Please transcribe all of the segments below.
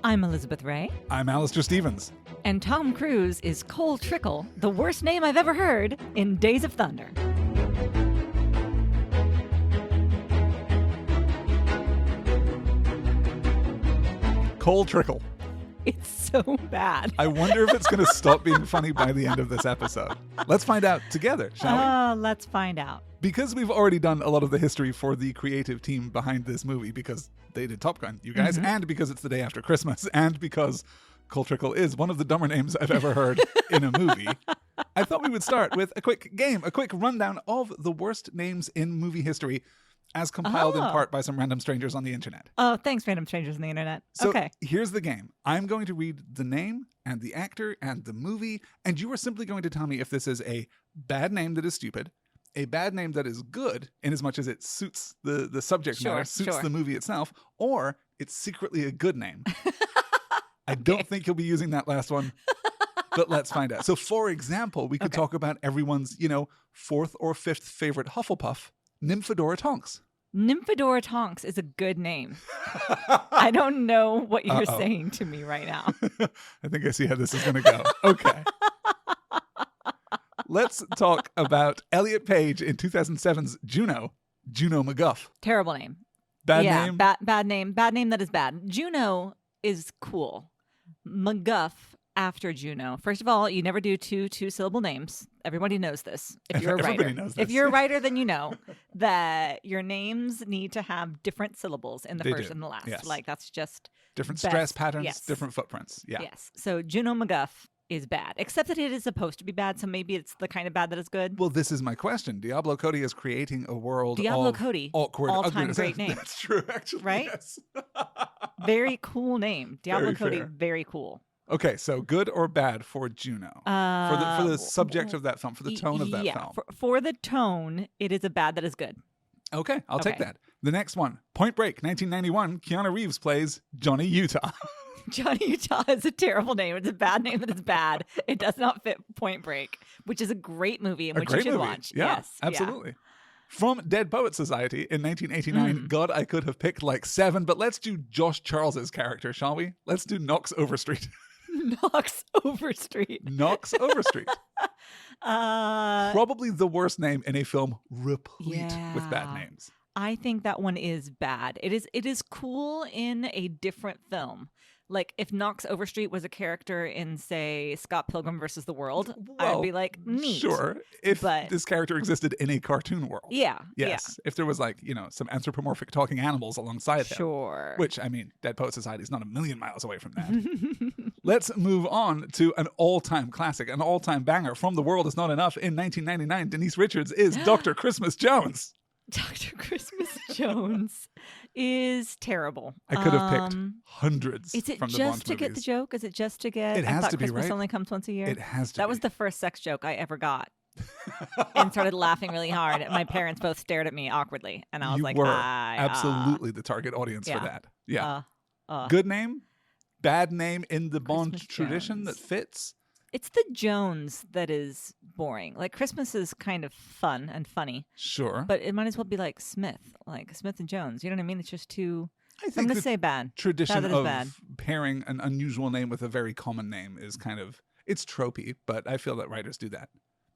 I'm Elizabeth Ray. I'm Alistair Stevens. And Tom Cruise is Cole Trickle, the worst name I've ever heard, in Days of Thunder. Cole Trickle. It's so bad. I wonder if it's going to stop being funny by the end of this episode. Let's find out together, shall we? Let's find out. Because we've already done a lot of the history for the creative team behind this movie, because they did Top Gun, you guys, and because it's the day after Christmas, and because Cole Trickle is one of the dumber names I've ever heard in a movie, I thought we would start with a quick game, a quick rundown of the worst names in movie history, as compiled in part by some random strangers on the internet. Oh, thanks, random strangers on the internet. So okay. Here's the game. I'm going to read the name and the actor and the movie, and you are simply going to tell me if this is a bad name that is stupid, a bad name that is good, in as much as it suits the subject matter, suits the movie itself, or it's secretly a good name. I don't think you'll be using that last one, but let's find out. So, for example, we could talk about everyone's, fourth or fifth favorite Hufflepuff, Nymphadora Tonks. Nymphadora Tonks is a good name. I don't know what you're saying to me right now. I think I see how this is going to go. Okay. Let's talk about Elliot Page in 2007's Juno McGuff. Terrible name. Bad name? Bad name. Bad name that is bad. Juno is cool. McGuff after Juno. First of all, you never do two-syllable names. Everybody knows this. If you're a writer. If you're a writer, then you know that your names need to have different syllables in the first and the last. Yes. Like, that's just different best. stress patterns, yes. Different footprints. Yeah. Yes. So Juno McGuff is bad, except that it is supposed to be bad, so maybe it's the kind of bad that is good. Well, this is my question. Diablo Cody is creating a world Diablo of Cody, awkward all-time ugliness. great name. That's true, actually. Right? Yes. Very cool name. Diablo Cody, very cool. Okay, so good or bad for Juno? For the subject of that film, for the tone of that film. For the tone, it is a bad that is good. Okay, I'll take that. The next one, Point Break, 1991, Keanu Reeves plays Johnny Utah. Johnny Utah is a terrible name. It's a bad name that is bad. It does not fit Point Break, which is a great movie and which you should watch. Yeah, yes, absolutely. Yeah. From Dead Poets Society in 1989, God, I could have picked like 7, but let's do Josh Charles's character, shall we? Let's do Knox Overstreet. Knox Overstreet. Knox Overstreet. Probably the worst name in a film replete with bad names. I think that one is bad. It is cool in a different film. Like, if Knox Overstreet was a character in, say, Scott Pilgrim versus the World, I'd be like, neat. Sure. If this character existed in a cartoon world. Yeah. Yes. Yeah. If there was, like, some anthropomorphic talking animals alongside him. Sure. Which, I mean, Dead Poet Society is not a million miles away from that. Let's move on to an all-time classic, an all-time banger. From The World Is Not Enough in 1999, Denise Richards is Dr. Christmas Jones. Dr. Christmas Jones is terrible. I could have picked hundreds from the Bond movies. Is it just to get the joke? Is it just to get... It has to be, Christmas right? only comes once a year? It has to That be. was the first sex joke I ever got. And started laughing really hard. My parents both stared at me awkwardly. And I was like, absolutely the target audience for that. Yeah. Good name? Bad name in the Bond tradition that fits? It's the Jones that is boring. Like, Christmas is kind of fun and funny. Sure. But it might as well be like Smith and Jones. You know what I mean? It's just too... I think I'm going to say bad. Tradition bad of pairing an unusual name with a very common name is kind of... It's tropey, but I feel that writers do that.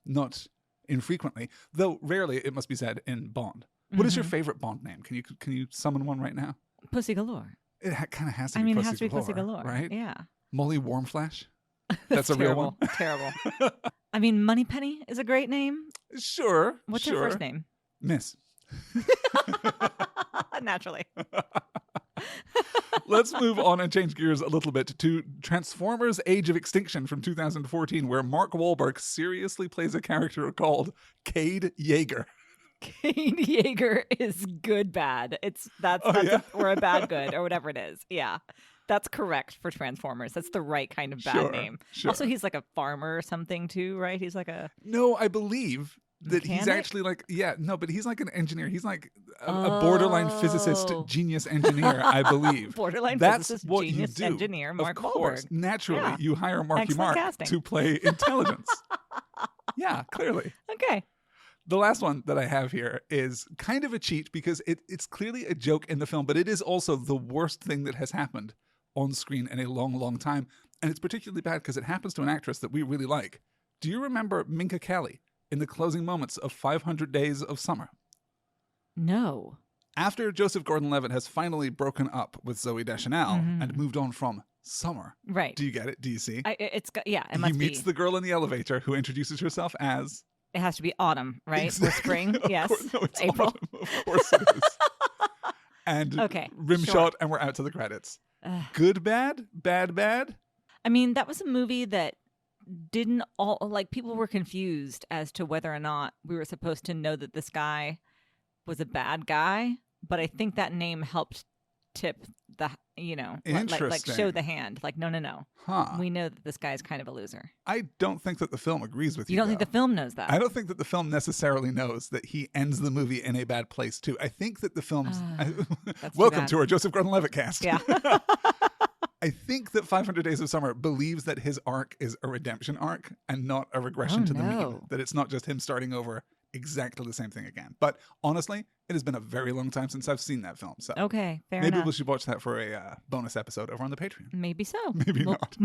Not infrequently. Though rarely, it must be said, in Bond. What is your favorite Bond name? Can you summon one right now? Pussy Galore. It kind of has to be Pussy Galore. It has to be Pussy Galore. Right? Yeah. Molly Warmflash? That's a terrible, real one. Terrible. I mean, Moneypenny is a great name. Sure. What's her first name? Miss. Naturally. Let's move on and change gears a little bit to Transformers Age of Extinction from 2014, where Mark Wahlberg seriously plays a character called Cade Yeager. Cade Yeager is good bad. Or a bad good or whatever it is. Yeah. That's correct for Transformers. That's the right kind of bad name. Sure. Also, he's like a farmer or something too, right? He's like a... No, I believe that he's actually like... Yeah, no, but he's like an engineer. He's like a borderline physicist, genius engineer, I believe. Borderline That's physicist, what genius you do. Engineer, Mark Of course, Wahlberg. naturally, you hire Marky Mark to play intelligence. Yeah, clearly. Okay. The last one that I have here is kind of a cheat because it's clearly a joke in the film, but it is also the worst thing that has happened on screen in a long, long time. And it's particularly bad because it happens to an actress that we really like. Do you remember Minka Kelly in the closing moments of 500 Days of Summer? No. After Joseph Gordon-Levitt has finally broken up with Zooey Deschanel and moved on from Summer. Right. Do you get it? Do you see? It must He meets the girl in the elevator who introduces herself as... It has to be autumn, right? Exactly. Or spring. Yes. No, it's April. Autumn. Of course it is. And rim shot, and we're out to the credits. Good, bad? Bad, bad? I mean, that was a movie that didn't all... Like, people were confused as to whether or not we were supposed to know that this guy was a bad guy. But I think that name helped tip the, like show the hand. Like, no. Huh. We know that this guy is kind of a loser. I don't think that the film agrees with you. You don't think the film knows that? I don't think that the film necessarily knows that he ends the movie in a bad place, too. I think that the film's... Welcome to our Joseph Gordon-Levitt cast. Yeah. I think that 500 Days of Summer believes that his arc is a redemption arc and not a regression to the mean. That it's not just him starting over exactly the same thing again. But honestly, it has been a very long time since I've seen that film. So okay, fair maybe enough. we should watch that for a bonus episode over on the Patreon. Maybe so. Maybe not.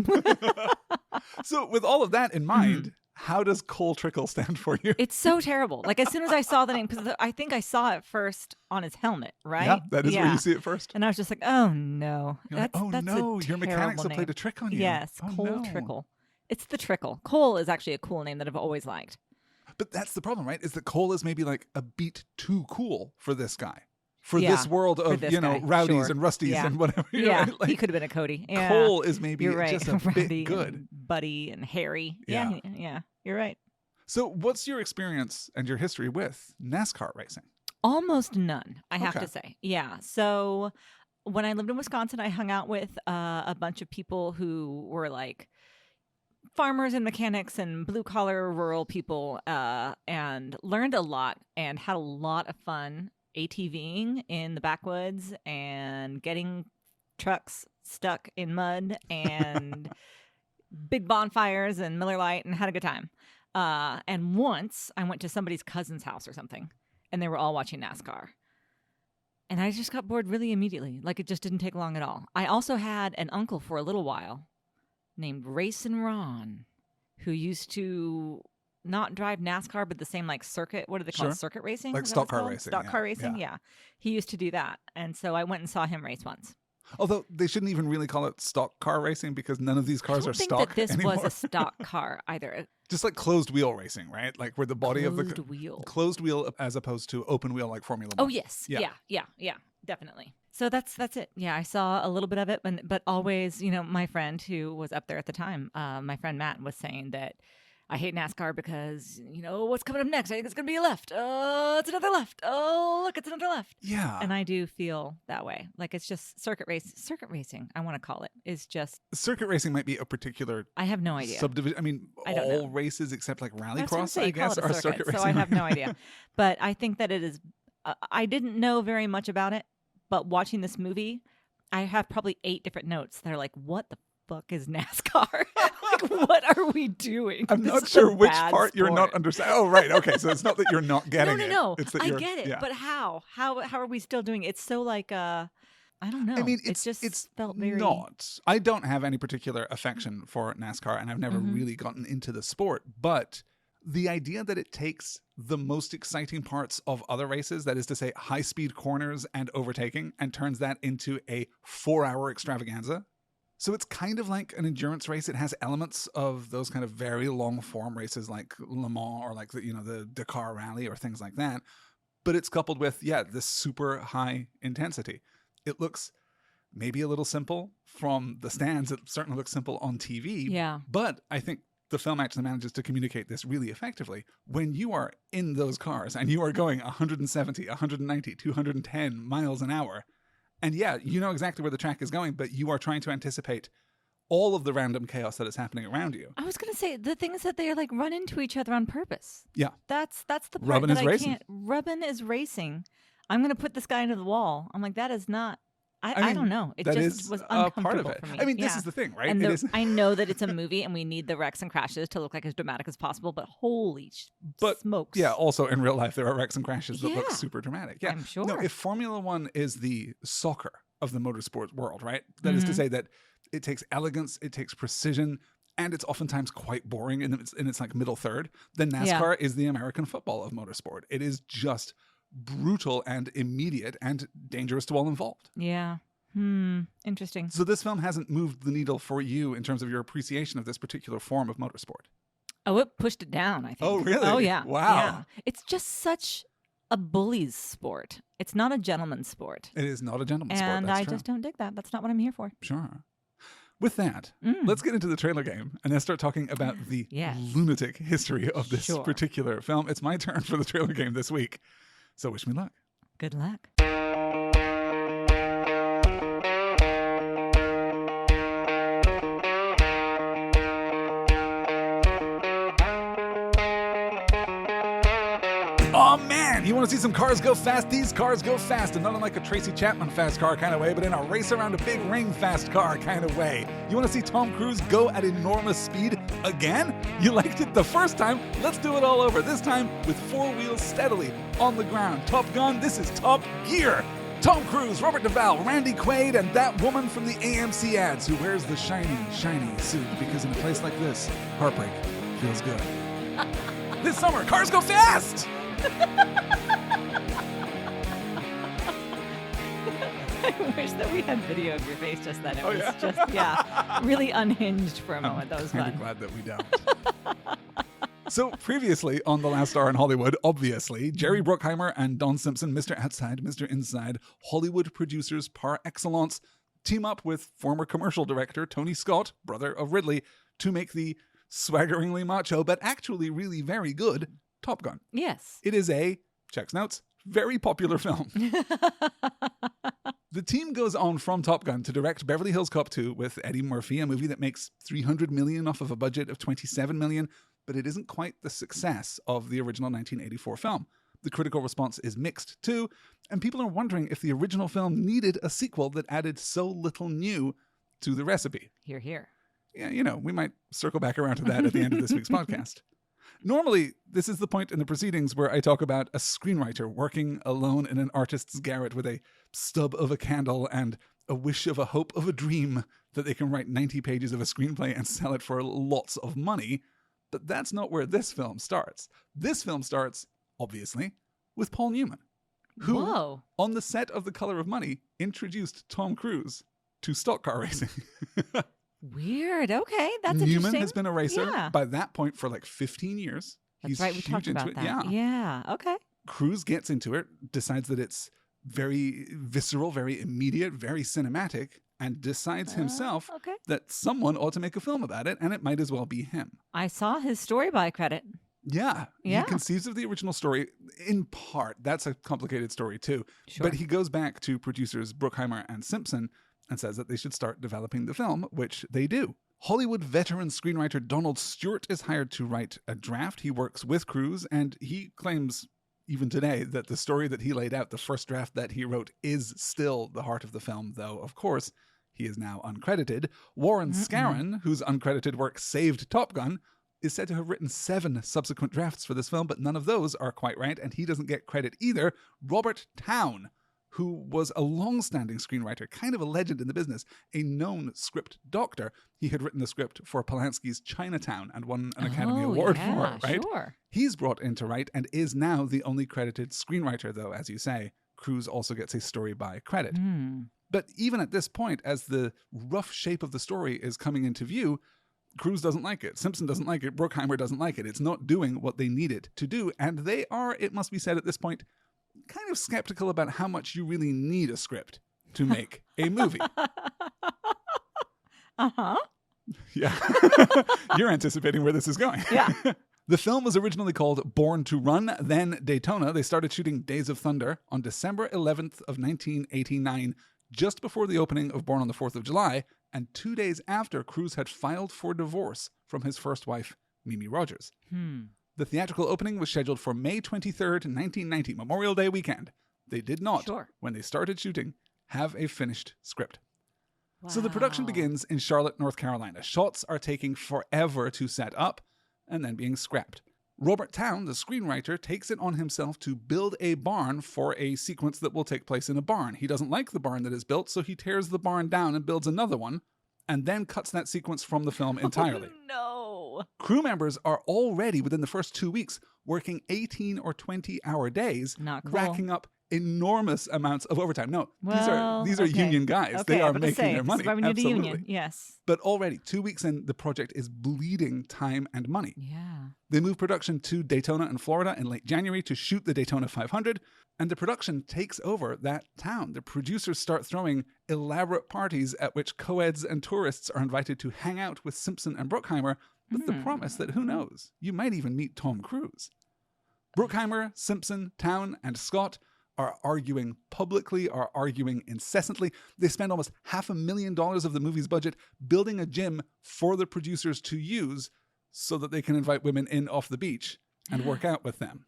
So with all of that in mind, how does Cole Trickle stand for you? It's so terrible. Like, as soon as I saw the name, because I think I saw it first on his helmet, right? Yeah, that is where you see it first. And I was just like, oh no. That's your mechanics have played a trick on you. Yes, Cole Trickle. It's the Trickle. Cole is actually a cool name that I've always liked. But that's the problem, right? Is that Cole is maybe like a beat too cool for this guy. For this world of, rowdies and rusties and whatever. Yeah, right? He could have been a Cody. Yeah. Cole is maybe just a bit good. And Buddy and Harry. Yeah, you're right. So what's your experience and your history with NASCAR racing? Almost none, I have to say. Yeah. So when I lived in Wisconsin, I hung out with a bunch of people who were like farmers and mechanics and blue-collar rural people, and learned a lot and had a lot of fun ATVing in the backwoods and getting trucks stuck in mud and big bonfires and Miller Lite, and had a good time. And once I went to somebody's cousin's house or something, and they were all watching NASCAR. And I just got bored really immediately. Like, it just didn't take long at all. I also had an uncle for a little while named Racin' Ron, who used to not drive NASCAR, but the same like circuit. What do they call it? Circuit racing? Like stock car racing. Stock car racing, yeah. He used to do that. And so I went and saw him race once. Although they shouldn't even really call it stock car racing because none of these cars are stock anymore. I don't think that this was a stock car either. Just like closed wheel racing, right? Like where the body of the closed wheel as opposed to open wheel like Formula 1. Oh, yes. Yeah, definitely. So that's it. Yeah, I saw a little bit of it, but always, my friend who was up there at the time, my friend Matt, was saying that I hate NASCAR because, what's coming up next? I think it's going to be a left. Oh, it's another left. Oh, look, it's another left. Yeah. And I do feel that way. Like, it's just circuit racing, I want to call it, is just... Circuit racing might be a particular... I have no idea. Subdivision. I mean, all races except like rallycross, I guess, are circuit racing. So I have no idea. But I think that it is... I didn't know very much about it, but watching this movie, I have probably 8 different notes that are like, what the fuck is NASCAR? Like, what are we doing? I'm not sure which part you're not understanding. Oh, right. Okay. So it's not that you're not getting it. No. It's that I get it. Yeah. But how? How are we still doing it? It's so like, I don't know. I mean, it's felt very... not. I don't have any particular affection for NASCAR, and I've never really gotten into the sport. But the idea that it takes the most exciting parts of other races, that is to say high-speed corners and overtaking, and turns that into a 4-hour extravaganza. So it's kind of like an endurance race. It has elements of those kind of very long-form races like Le Mans or like the Dakar Rally or things like that. But it's coupled with, this super high intensity. It looks maybe a little simple from the stands. It certainly looks simple on TV. Yeah. But I think the film actually manages to communicate this really effectively. When you are in those cars and you are going 170, 190, 210 miles an hour, and you know exactly where the track is going, but you are trying to anticipate all of the random chaos that is happening around you. I was going to say, the thing is that they like run into each other on purpose. Yeah. That's the part Rubbin that is I racing. can't... Rubbin is racing. I'm going to put this guy into the wall. I'm like, that is not... I don't know. It just was uncomfortable part of it. for me. I mean, this is the thing, right? And I know that it's a movie and we need the wrecks and crashes to look like as dramatic as possible, but holy smokes. Yeah, also in real life, there are wrecks and crashes that look super dramatic. Yeah, I'm sure. No, if Formula One is the soccer of the motorsport world, right? That is to say that it takes elegance, it takes precision, and it's oftentimes quite boring in its like middle third. Then NASCAR is the American football of motorsport. It is just brutal and immediate and dangerous to all involved. Yeah. Interesting. So this film hasn't moved the needle for you in terms of your appreciation of this particular form of motorsport. Oh, it pushed it down, I think. Oh, really? Oh, yeah. Wow. Yeah. It's just such a bully's sport. It's not a gentleman's sport. It is not a gentleman's sport. And That's I true. just don't dig that. That's not what I'm here for. Sure. With that, let's get into the trailer game and then start talking about the lunatic history of this particular film. It's my turn for the trailer game this week. So wish me luck. Good luck. Oh man, you want to see some cars go fast? These cars go fast, and not in like a Tracy Chapman fast car kind of way, but in a race around a big ring fast car kind of way. You want to see Tom Cruise go at enormous speed again? You liked it the first time? Let's do it all over, this time with 4 wheels steadily on the ground. Top Gun, this is Top Gear. Tom Cruise, Robert Duvall, Randy Quaid, and that woman from the AMC ads who wears the shiny, shiny suit, because in a place like this, heartbreak feels good. This summer, cars go fast! I wish that we had video of your face just then. It was just, really unhinged for a moment. That was fun. I'm glad that we don't. So previously on The Last Star in Hollywood, obviously, Jerry Bruckheimer and Don Simpson, Mr. Outside, Mr. Inside, Hollywood producers par excellence, team up with former commercial director Tony Scott, brother of Ridley, to make the swaggeringly macho, but actually really very good Top Gun. Yes. It is a, checks notes, very popular film. The team goes on from Top Gun to direct Beverly Hills Cop 2 with Eddie Murphy, a movie that makes $300 million off of a budget of $27 million, but it isn't quite the success of the original 1984 film. The critical response is mixed too, and people are wondering if the original film needed a sequel that added so little new to the recipe. Hear, hear. Yeah, you know, we might circle back around to that at the end of this week's podcast. Normally, this is the point in the proceedings where I talk about a screenwriter working alone in an artist's garret with a stub of a candle and a wish of a hope of a dream that they can write 90 pages of a screenplay and sell it for lots of money. But that's not where this film starts. This film starts, obviously, with Paul Newman, who, on the set of The Color of Money, introduced Tom Cruise to stock car racing. Weird. Okay, that's Newman interesting. has been a racer by that point for like 15 years. That's right. We talked about that. Yeah. Okay. Cruise gets into it, decides that it's very visceral, very immediate, very cinematic, and decides himself that someone ought to make a film about it, and it might as well be him. I saw his story by credit. Yeah. He conceives of the original story in part. That's a complicated story too. Sure. But he goes back to producers Bruckheimer and Simpson and says that they should start developing the film, which they do. Hollywood veteran screenwriter Donald Stewart is hired to write a draft. He works with Cruise, and he claims even today that the story that he laid out, the first draft that he wrote, is still the heart of the film, though, of course, he is now uncredited. Warren Scarron, whose uncredited work saved Top Gun, is said to have written 7 subsequent drafts for this film, but none of those are quite right, and he doesn't get credit either. Robert Towne, who was a long-standing screenwriter, kind of a legend in the business, a known script doctor. He had written the script for Polanski's Chinatown and won an Academy Award for it, right? Sure. He's brought in to write and is now the only credited screenwriter, though, as you say. Cruise also gets a story by credit. But even at this point, as the rough shape of the story is coming into view, Cruise doesn't like it. Simpson doesn't like it. Bruckheimer doesn't like it. It's not doing what they need it to do. And they are, it must be said at this point, kind of skeptical about how much you really need a script to make a movie. Yeah. You're anticipating where this is going. Yeah. The film was originally called Born to Run, then Daytona. They started shooting Days of Thunder on December 11th of 1989, just before the opening of Born on the 4th of July, and 2 days after Cruise had filed for divorce from his first wife, Mimi Rogers. The theatrical opening was scheduled for May 23rd, 1990, Memorial Day weekend. They did not, when they started shooting, have a finished script. Wow. So the production begins in Charlotte, North Carolina. Shots are taking forever to set up and then being scrapped. Robert Towne, the screenwriter, takes it on himself to build a barn for a sequence that will take place in a barn. He doesn't like the barn that is built, so he tears the barn down and builds another one, and then cuts that sequence from the film entirely. Oh, no. Crew members are already, within the first 2 weeks, working 18 or 20-hour days, Not cool. racking up enormous amounts of overtime. No, Well, these are union guys. Okay, they I are was about to making say, their money. This is why we need Absolutely. a union. Yes. But already, 2 weeks in, the project is bleeding time and money. Yeah. They move production to Daytona in Florida in late January to shoot the Daytona 500, and the production takes over that town. The producers start throwing elaborate parties at which co-eds and tourists are invited to hang out with Simpson and Bruckheimer with the promise that, who knows, you might even meet Tom Cruise. Bruckheimer, Simpson, Towne, and Scott are arguing publicly, are arguing incessantly. They spend almost $500,000 of the movie's budget building a gym for the producers to use so that they can invite women in off the beach and work out with them.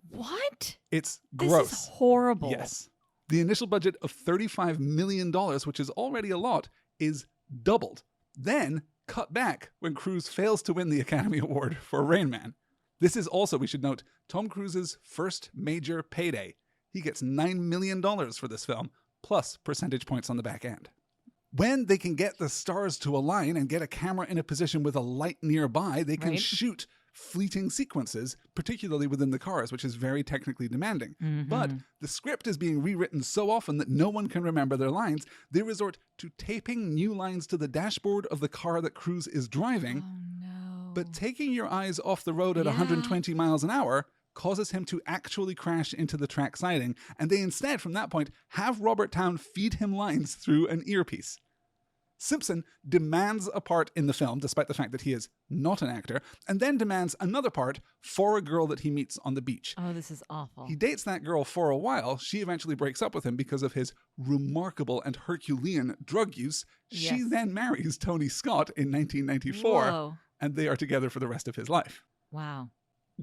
What? It's gross. This is horrible. Yes. The initial budget of $35 million, which is already a lot, is doubled. Then cut back when Cruise fails to win the Academy Award for Rain Man. This is also, we should note, Tom Cruise's first major payday. He gets $9 million for this film, plus percentage points on the back end. When they can get the stars to align and get a camera in a position with a light nearby, they can shoot fleeting sequences, particularly within the cars, which is very technically demanding. But the script is being rewritten so often that no one can remember their lines, they resort to taping new lines to the dashboard of the car that Cruise is driving. Oh, no. But taking your eyes off the road at 120 miles an hour causes him to actually crash into the track siding, and they instead, from that point, have Robert Towne feed him lines through an earpiece. Simpson demands a part in the film, despite the fact that he is not an actor, and then demands another part for a girl that he meets on the beach. Oh, this is awful. He dates that girl for a while. She eventually breaks up with him because of his remarkable and Herculean drug use. Yes. She then marries Tony Scott in 1994, Whoa. and they are together for the rest of his life. Wow.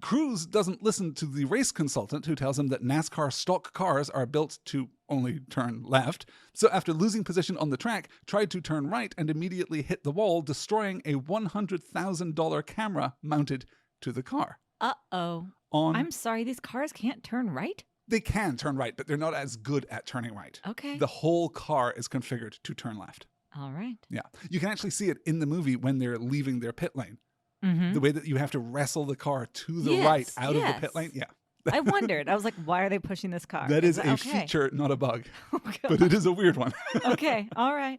Cruise doesn't listen to the race consultant who tells him that NASCAR stock cars are built to only turn left. So after losing position on the track, tried to turn right and immediately hit the wall, destroying a $100,000 camera mounted to the car. Uh-oh. I'm sorry, these cars can't turn right? They can turn right, but they're not as good at turning right. Okay. The whole car is configured to turn left. All right. Yeah. You can actually see it in the movie when they're leaving their pit lane. Mm-hmm. The way that you have to wrestle the car to the right out of the pit lane. Yeah. I wondered. I was like, why are they pushing this car? That is a feature, not a bug. Oh, but it is a weird one. Okay. All right.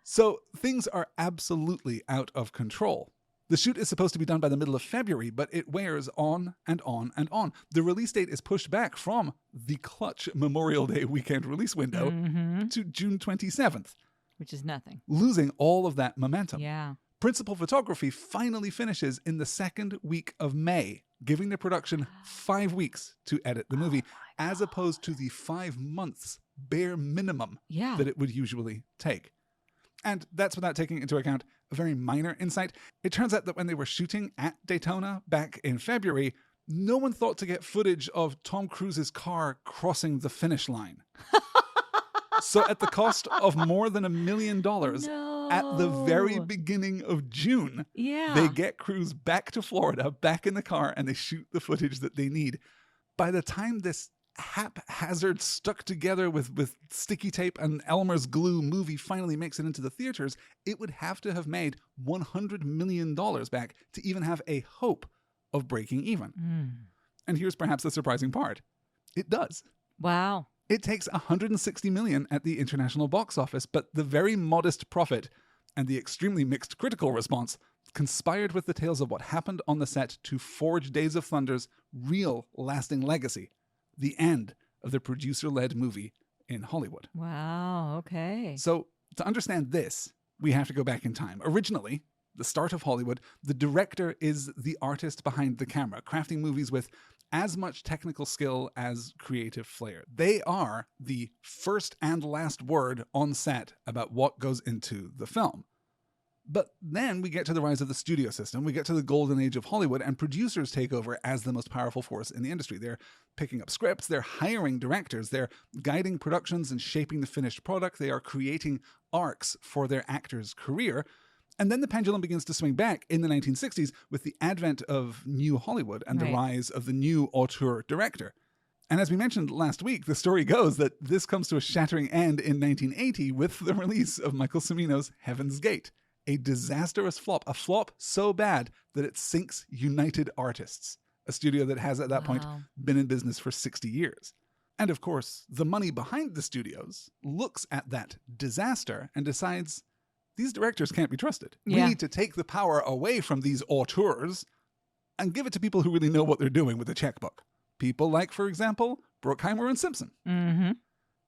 So things are absolutely out of control. The shoot is supposed to be done by the middle of February, but it wears on and on and on. The release date is pushed back from the clutch Memorial Day weekend release window to June 27th. Which is nothing. Losing all of that momentum. Yeah. Principal photography finally finishes in the second week of May, giving the production 5 weeks to edit the movie, as opposed to the 5 months bare minimum that it would usually take. And that's without taking into account a very minor insight. It turns out that when they were shooting at Daytona back in February, no one thought to get footage of Tom Cruise's car crossing the finish line. So at the cost of more than $1 million, at the very beginning of June, they get Cruise back to Florida, back in the car, and they shoot the footage that they need. By the time this haphazard, stuck together with sticky tape and Elmer's glue movie finally makes it into the theaters, it would have to have made $100 million back to even have a hope of breaking even. And here's perhaps the surprising part. It does. Wow. It takes $160 million at the international box office, but the very modest profit and the extremely mixed critical response conspired with the tales of what happened on the set to forge Days of Thunder's real lasting legacy, the end of the producer-led movie in Hollywood. Wow, okay. So to understand this, we have to go back in time. Originally, the start of Hollywood, the director is the artist behind the camera, crafting movies with as much technical skill as creative flair. They are the first and last word on set about what goes into the film. But then we get to the rise of the studio system, we get to the golden age of Hollywood, and producers take over as the most powerful force in the industry. They're picking up scripts, they're hiring directors, they're guiding productions and shaping the finished product, they are creating arcs for their actors' career. And then the pendulum begins to swing back in the 1960s with the advent of New Hollywood and the rise of the new auteur director. And as we mentioned last week, the story goes that this comes to a shattering end in 1980 with the release of Michael Cimino's Heaven's Gate, a disastrous flop, a flop so bad that it sinks United Artists, a studio that has at that point been in business for 60 years. And of course, the money behind the studios looks at that disaster and decides these directors can't be trusted. We need to take the power away from these auteurs and give it to people who really know what they're doing with the checkbook. People like, for example, Bruckheimer and Simpson. Mm-hmm.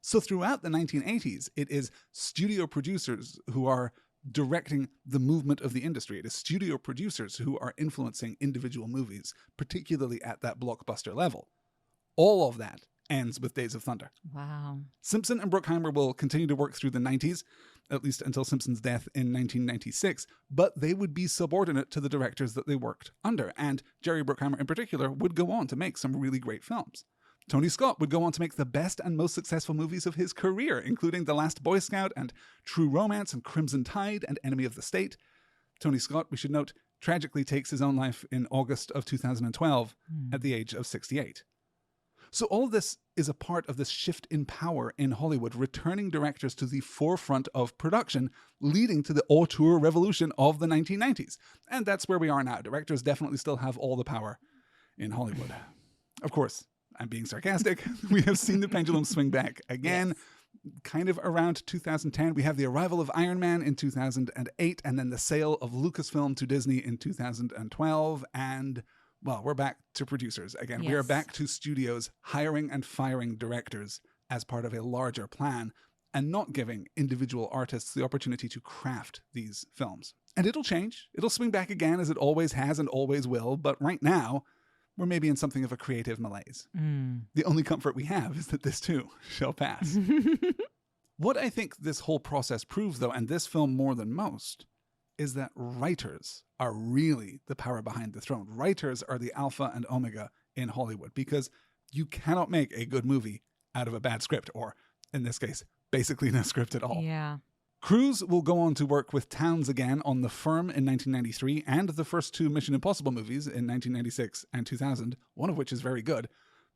So throughout the 1980s, it is studio producers who are directing the movement of the industry. It is studio producers who are influencing individual movies, particularly at that blockbuster level. All of that ends with Days of Thunder. Wow. Simpson and Bruckheimer will continue to work through the 90s, at least until Simpson's death in 1996, but they would be subordinate to the directors that they worked under, and Jerry Bruckheimer in particular would go on to make some really great films. Tony Scott would go on to make the best and most successful movies of his career, including The Last Boy Scout and True Romance and Crimson Tide and Enemy of the State. Tony Scott, we should note, tragically takes his own life in August of 2012 at the age of 68. So all of this is a part of this shift in power in Hollywood, returning directors to the forefront of production, leading to the auteur revolution of the 1990s. And that's where we are now. Directors definitely still have all the power in Hollywood. Of course, I'm being sarcastic. We have seen the pendulum swing back again. Kind of around 2010, we have the arrival of Iron Man in 2008, and then the sale of Lucasfilm to Disney in 2012, and well, we're back to producers again. We are back to studios hiring and firing directors as part of a larger plan and not giving individual artists the opportunity to craft these films. And it'll change. It'll swing back again as it always has and always will. But right now, we're maybe in something of a creative malaise. The only comfort we have is that this too shall pass. What I think this whole process proves, though, and this film more than most, is that writers are really the power behind the throne. Writers are the alpha and omega in Hollywood, because you cannot make a good movie out of a bad script, or in this case, basically no script at all. Yeah. Cruise will go on to work with Townes again on The Firm in 1993 and the first two Mission Impossible movies in 1996 and 2000, one of which is very good.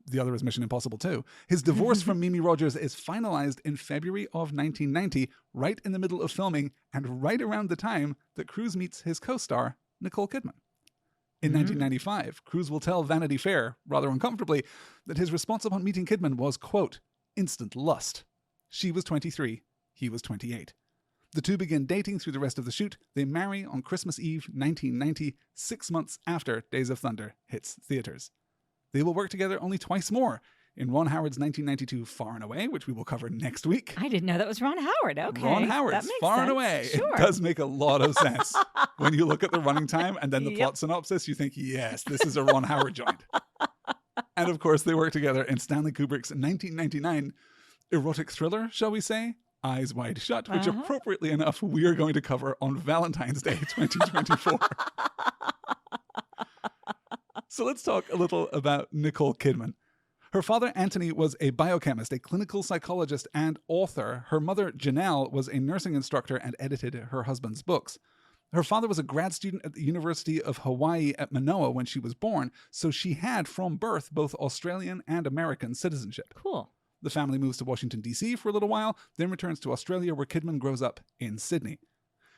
The other is Mission Impossible 2. His divorce from Mimi Rogers is finalized in February of 1990, right in the middle of filming and right around the time that Cruise meets his co-star, Nicole Kidman. In 1995, Cruise will tell Vanity Fair, rather uncomfortably, that his response upon meeting Kidman was, quote, instant lust. She was 23, he was 28. The two begin dating through the rest of the shoot. They marry on Christmas Eve 1990, 6 months after Days of Thunder hits theaters. They will work together only twice more in Ron Howard's 1992 Far and Away, which we will cover next week. I didn't know that was Ron Howard. Okay. Ron Howard's Far and Away. Sure. It does make a lot of sense. When you look at the running time and then the plot synopsis, you think, yes, this is a Ron Howard joint. And of course, they work together in Stanley Kubrick's 1999 erotic thriller, shall we say, Eyes Wide Shut, which appropriately enough, we are going to cover on Valentine's Day 2024. So let's talk a little about Nicole Kidman. Her father, Anthony, was a biochemist, a clinical psychologist, and author. Her mother, Janelle, was a nursing instructor and edited her husband's books. Her father was a grad student at the University of Hawaii at Manoa when she was born, so she had, from birth, both Australian and American citizenship. Cool. The family moves to Washington, D.C. for a little while, then returns to Australia, where Kidman grows up in Sydney.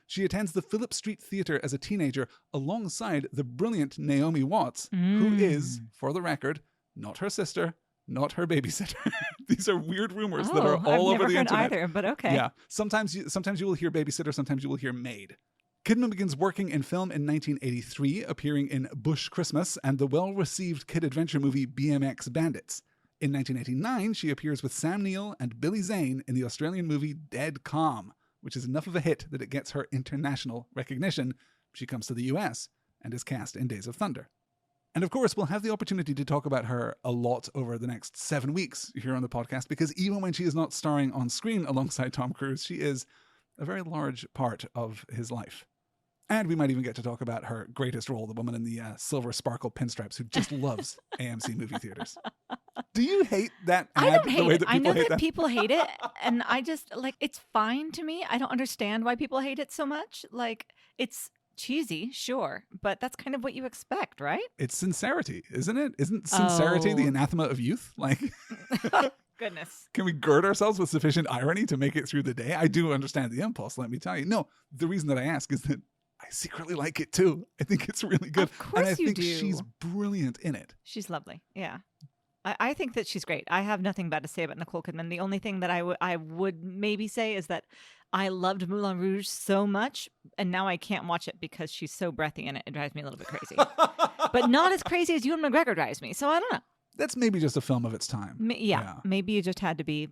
She attends the Phillip Street Theatre as a teenager alongside the brilliant Naomi Watts, who is, for the record, not her sister, not her babysitter. These are weird rumors that are all over the internet. I've never heard either, but okay. Yeah, sometimes you will hear babysitter, sometimes you will hear maid. Kidman begins working in film in 1983, appearing in Bush Christmas and the well-received kid adventure movie BMX Bandits. In 1989, she appears with Sam Neill and Billy Zane in the Australian movie Dead Calm, which is enough of a hit that it gets her international recognition. She comes to the US and is cast in Days of Thunder. And of course, we'll have the opportunity to talk about her a lot over the next 7 weeks here on the podcast, because even when she is not starring on screen alongside Tom Cruise, she is a very large part of his life. And we might even get to talk about her greatest role, the woman in the silver sparkle pinstripes who just loves AMC movie theaters. Do you hate that ad? I don't hate it. I know that people hate it, and I just, like, it's fine to me. I don't understand why people hate it so much. Like, it's cheesy, sure, but that's kind of what you expect, right? It's sincerity, isn't it? Isn't sincerity the anathema of youth? Like, goodness. Can we gird ourselves with sufficient irony to make it through the day? I do understand the impulse, let me tell you. No, the reason that I ask is that I secretly like it too. I think it's really good. Of course and I think do. She's brilliant in it. She's lovely. Yeah. I think that she's great. I have nothing bad to say about Nicole Kidman. The only thing that I would maybe say is that I loved Moulin Rouge so much, and now I can't watch it because she's so breathy in it. It drives me a little bit crazy. But not as crazy as Ewan McGregor drives me. So I don't know. That's maybe just a film of its time. Yeah. Maybe you just had to be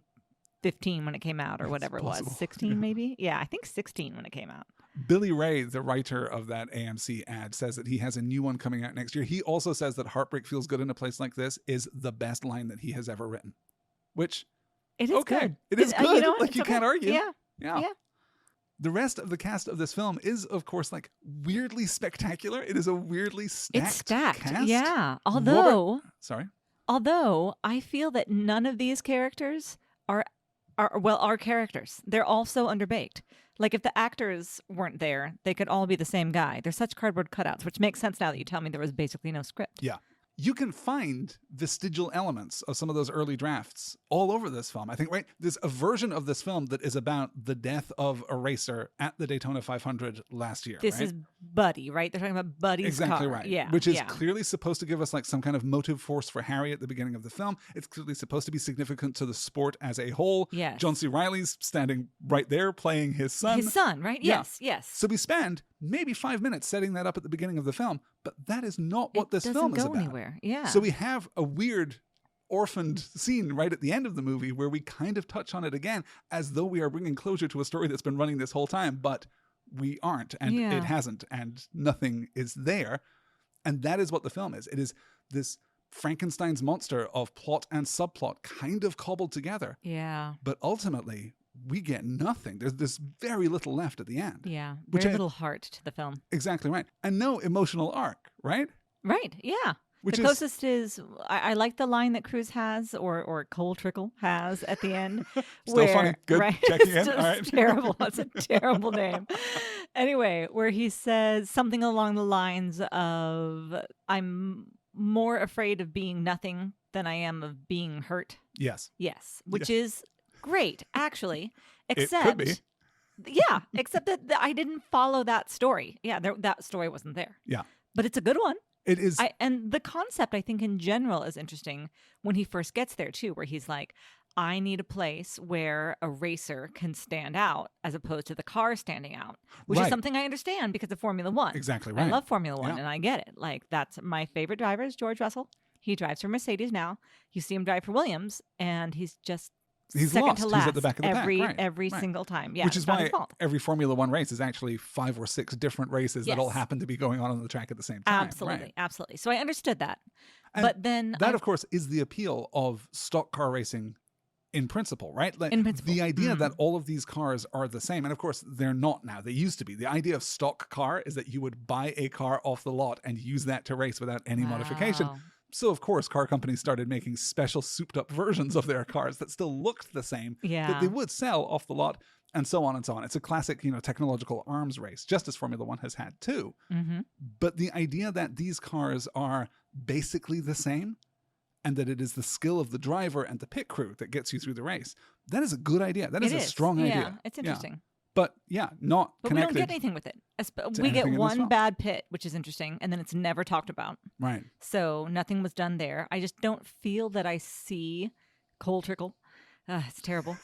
15 when it came out or whatever it was. 16 maybe? Yeah, I think 16 when it came out. Billy Ray, the writer of that AMC ad, says that he has a new one coming out next year. He also says that Heartbreak Feels Good in a Place Like This is the best line that he has ever written. Which, it is good. It is good. You know, like, you can't argue. Yeah. The rest of the cast of this film is, of course, like weirdly spectacular. It is a weirdly stacked cast. Yeah. Although I feel that none of these characters are characters. They're all so underbaked. Like, if the actors weren't there, they could all be the same guy. They're such cardboard cutouts, which makes sense now that you tell me there was basically no script. Yeah. You can find vestigial elements of some of those early drafts all over this film. I think, right? There's a version of this film that is about the death of a racer at the Daytona 500 last year. This is Buddy, right? They're talking about Buddy's exactly car. Right. Yeah. Which is clearly supposed to give us like some kind of motive force for Harry at the beginning of the film. It's clearly supposed to be significant to the sport as a whole. Yes. John C. Reilly's standing right there playing his son. His son, right? Yeah. Yes. So we spend maybe 5 minutes setting that up at the beginning of the film, but that is not what this film is about. It doesn't go anywhere. Yeah. So we have a weird orphaned scene right at the end of the movie where we kind of touch on it again as though we are bringing closure to a story that's been running this whole time, but we aren't, and it hasn't, and nothing is there. And that is what the film is. It is this Frankenstein's monster of plot and subplot kind of cobbled together. Yeah. But ultimately, we get nothing. There's very little left at the end. Yeah. Very little heart to the film. Exactly right. And no emotional arc, right? Right. Yeah. The closest is I like the line that Cruz has or Cole Trickle has at the end. Still funny. Good. Right? Checking in. All right. Terrible. That's a terrible name. Anyway, where he says something along the lines of, I'm more afraid of being nothing than I am of being hurt. Yes. Which is great, actually. Except, it could be. Yeah, except that I didn't follow that story. Yeah, that story wasn't there. Yeah. But it's a good one. It is. And the concept, I think, in general is interesting when he first gets there, too, where he's like, I need a place where a racer can stand out as opposed to the car standing out, which is something I understand because of Formula One. Exactly right. I love Formula One, and I get it. Like, that's my favorite driver is George Russell. He drives for Mercedes now. You see him drive for Williams, and he's second lost. To last he's at the back of the pack. Every single time. Yeah, which is why every Formula One race is actually 5 or 6 different races that all happen to be going on the track at the same time. Absolutely. So I understood that. And but then that, of course, is the appeal of stock car racing in principle, right? Like, in principle. The idea that all of these cars are the same, and of course they're not now. They used to be. The idea of stock car is that you would buy a car off the lot and use that to race without any modification. So, of course, car companies started making special souped-up versions of their cars that still looked the same, that they would sell off the lot, and so on and so on. It's a classic, technological arms race, just as Formula One has had too. Mm-hmm. But the idea that these cars are basically the same, and that it is the skill of the driver and the pit crew that gets you through the race, that is a good idea. That is a strong idea. Yeah, it's interesting. Yeah. But not but connected. We don't get anything with it. We get one bad pit, which is interesting, and then it's never talked about. Right. So nothing was done there. I just don't feel that I see Cole Trickle. It's terrible.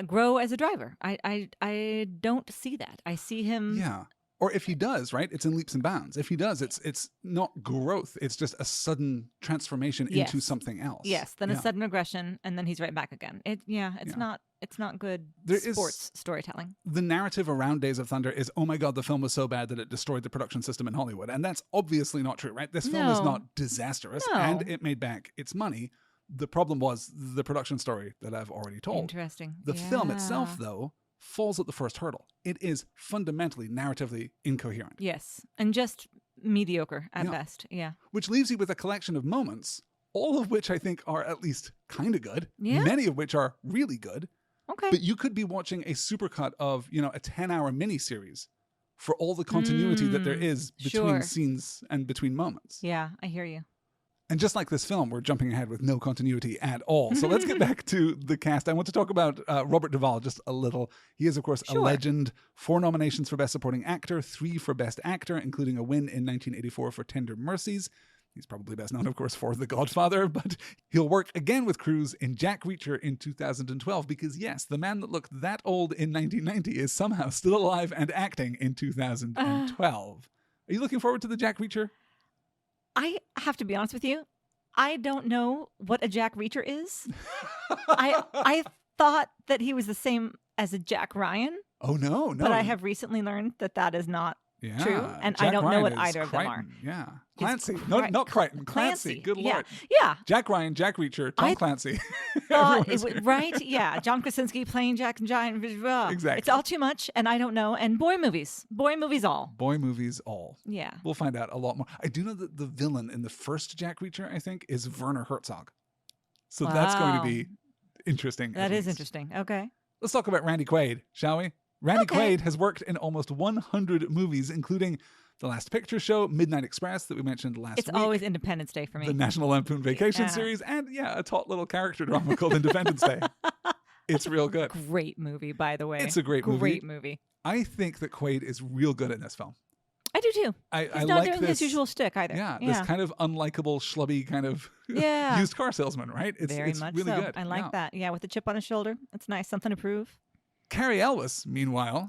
Grow as a driver. I don't see that. I see him. Yeah. Or if he does, right, it's in leaps and bounds. If he does, it's not growth. It's just a sudden transformation into something else. Yes, then a sudden regression, and then he's right back again. It's not good sports storytelling. The narrative around Days of Thunder is, oh my God, the film was so bad that it destroyed the production system in Hollywood. And that's obviously not true, right? This film is not disastrous, and it made back its money. The problem was the production story that I've already told. Interesting. The film itself, though, falls at the first hurdle. It is fundamentally, narratively incoherent. Yes. And just mediocre at best. Yeah. Which leaves you with a collection of moments, all of which I think are at least kind of good. Yeah. Many of which are really good. Okay. But you could be watching a supercut of, a 10-hour miniseries for all the continuity that there is between scenes and between moments. Yeah, I hear you. And just like this film, we're jumping ahead with no continuity at all. So let's get back to the cast. I want to talk about Robert Duvall just a little. He is, of course, a legend. 4 nominations for Best Supporting Actor, 3 for Best Actor, including a win in 1984 for Tender Mercies. He's probably best known, of course, for The Godfather, but he'll work again with Cruise in Jack Reacher in 2012 because, yes, the man that looked that old in 1990 is somehow still alive and acting in 2012. Are you looking forward to the Jack Reacher? I have to be honest with you. I don't know what a Jack Reacher is. I thought that he was the same as a Jack Ryan. Oh, no. But I have recently learned that that is not true. And Jack I don't Ryan know what either Crichton. of them are. Yeah. Clancy. No, not Crichton. Clancy. Good Lord. Yeah. Jack Ryan, Jack Reacher, Tom Clancy. Right? Yeah. John Krasinski playing Jack and Giant. Exactly. It's all too much, and I don't know. And boy movies. Boy movies all. Boy movies all. Yeah. We'll find out a lot more. I do know that the villain in the first Jack Reacher, I think, is Werner Herzog. So that's going to be interesting. That is interesting. Okay. Let's talk about Randy Quaid, shall we? Randy Quaid has worked in almost 100 movies, including The Last Picture Show, Midnight Express that we mentioned last week. It's always Independence Day for me. The National Lampoon Vacation series, and a taut little character drama called Independence Day. It's real good. Great movie, by the way. It's a great movie. Great movie. I think that Quaid is real good in this film. I do too. He's not like doing his usual shtick either. Yeah, this kind of unlikable, schlubby kind of used car salesman, right? It's very much really so. good. I like that. Yeah, with the chip on his shoulder. It's nice. Something to prove. Carrie Elwes, meanwhile,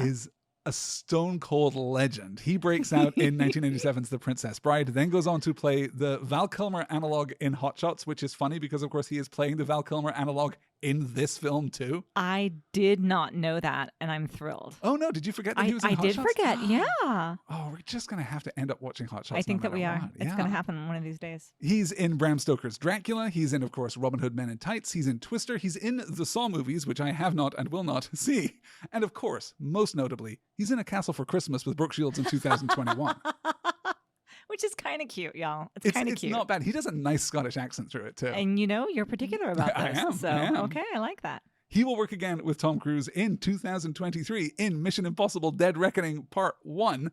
is a stone-cold legend. He breaks out in 1987's The Princess Bride, then goes on to play the Val Kilmer analog in Hot Shots, which is funny because, of course, he is playing the Val Kilmer analog in this film, too. I did not know that, and I'm thrilled. Oh, no. Did you forget that he was in Hot Shots? I did forget, yeah. Oh, we're just going to have to end up watching Hot Shots. I think that we are. It's going to happen one of these days. He's in Bram Stoker's Dracula. He's in, of course, Robin Hood Men in Tights. He's in Twister. He's in the Saw movies, which I have not and will not see. And, of course, most notably, he's in A Castle for Christmas with Brooke Shields in 2021. Which is kind of cute, y'all. It's kind of cute. It's not bad. He does a nice Scottish accent through it, too. And you're particular about this. I am. Okay, I like that. He will work again with Tom Cruise in 2023 in Mission Impossible Dead Reckoning Part 1.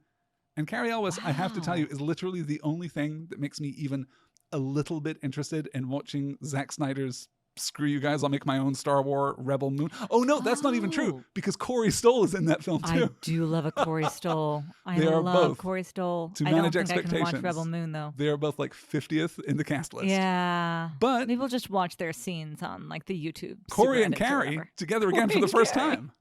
And Carrie Elwes, I have to tell you, is literally the only thing that makes me even a little bit interested in watching Zack Snyder's screw you guys, I'll make my own Star Wars Rebel Moon. Oh, no, that's not even true because Corey Stoll is in that film, too. I do love a Corey Stoll. I love Corey Stoll. To manage I don't think expectations. I can watch Rebel Moon, though. They are both like 50th in the cast list. Yeah. But maybe we'll just watch their scenes on like the YouTube. Corey and Carrie together again for the first time.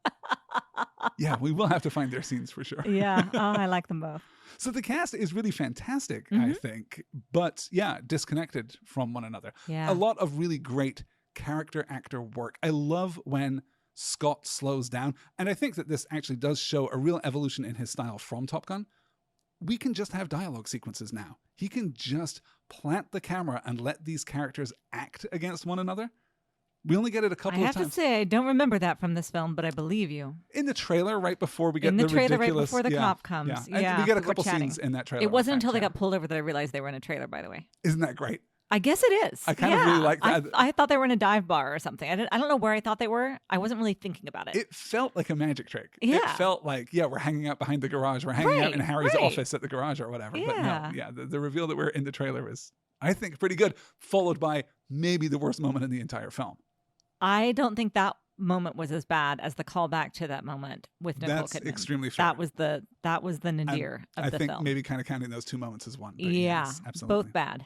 Yeah, we will have to find their scenes for sure. Yeah. Oh, I like them both. So the cast is really fantastic, I think. But disconnected from one another. Yeah. A lot of really great character actor work. I love when Scott slows down. And I think that this actually does show a real evolution in his style from Top Gun. We can just have dialogue sequences now. He can just plant the camera and let these characters act against one another. We only get it a couple of times. I have to say, I don't remember that from this film, but I believe you. In the trailer, right before we get the ridiculous... In the trailer, right before the cop comes. Yeah. We get a couple scenes in that trailer. It wasn't until they got pulled over that I realized they were in a trailer, by the way. Isn't that great? I guess it is. I kind of really like that. I thought they were in a dive bar or something. I don't know where I thought they were. I wasn't really thinking about it. It felt like a magic trick. Yeah. It felt like, we're hanging out behind the garage. We're hanging out in Harry's office at the garage or whatever. Yeah. But no, the reveal that we're in the trailer is, I think, pretty good, followed by maybe the worst moment in the entire film. I don't think that moment was as bad as the callback to that moment with Nicole Kidman. That's extremely fair. That was the nadir of the film. I think maybe kind of counting those two moments as one. But yes, absolutely. Both bad.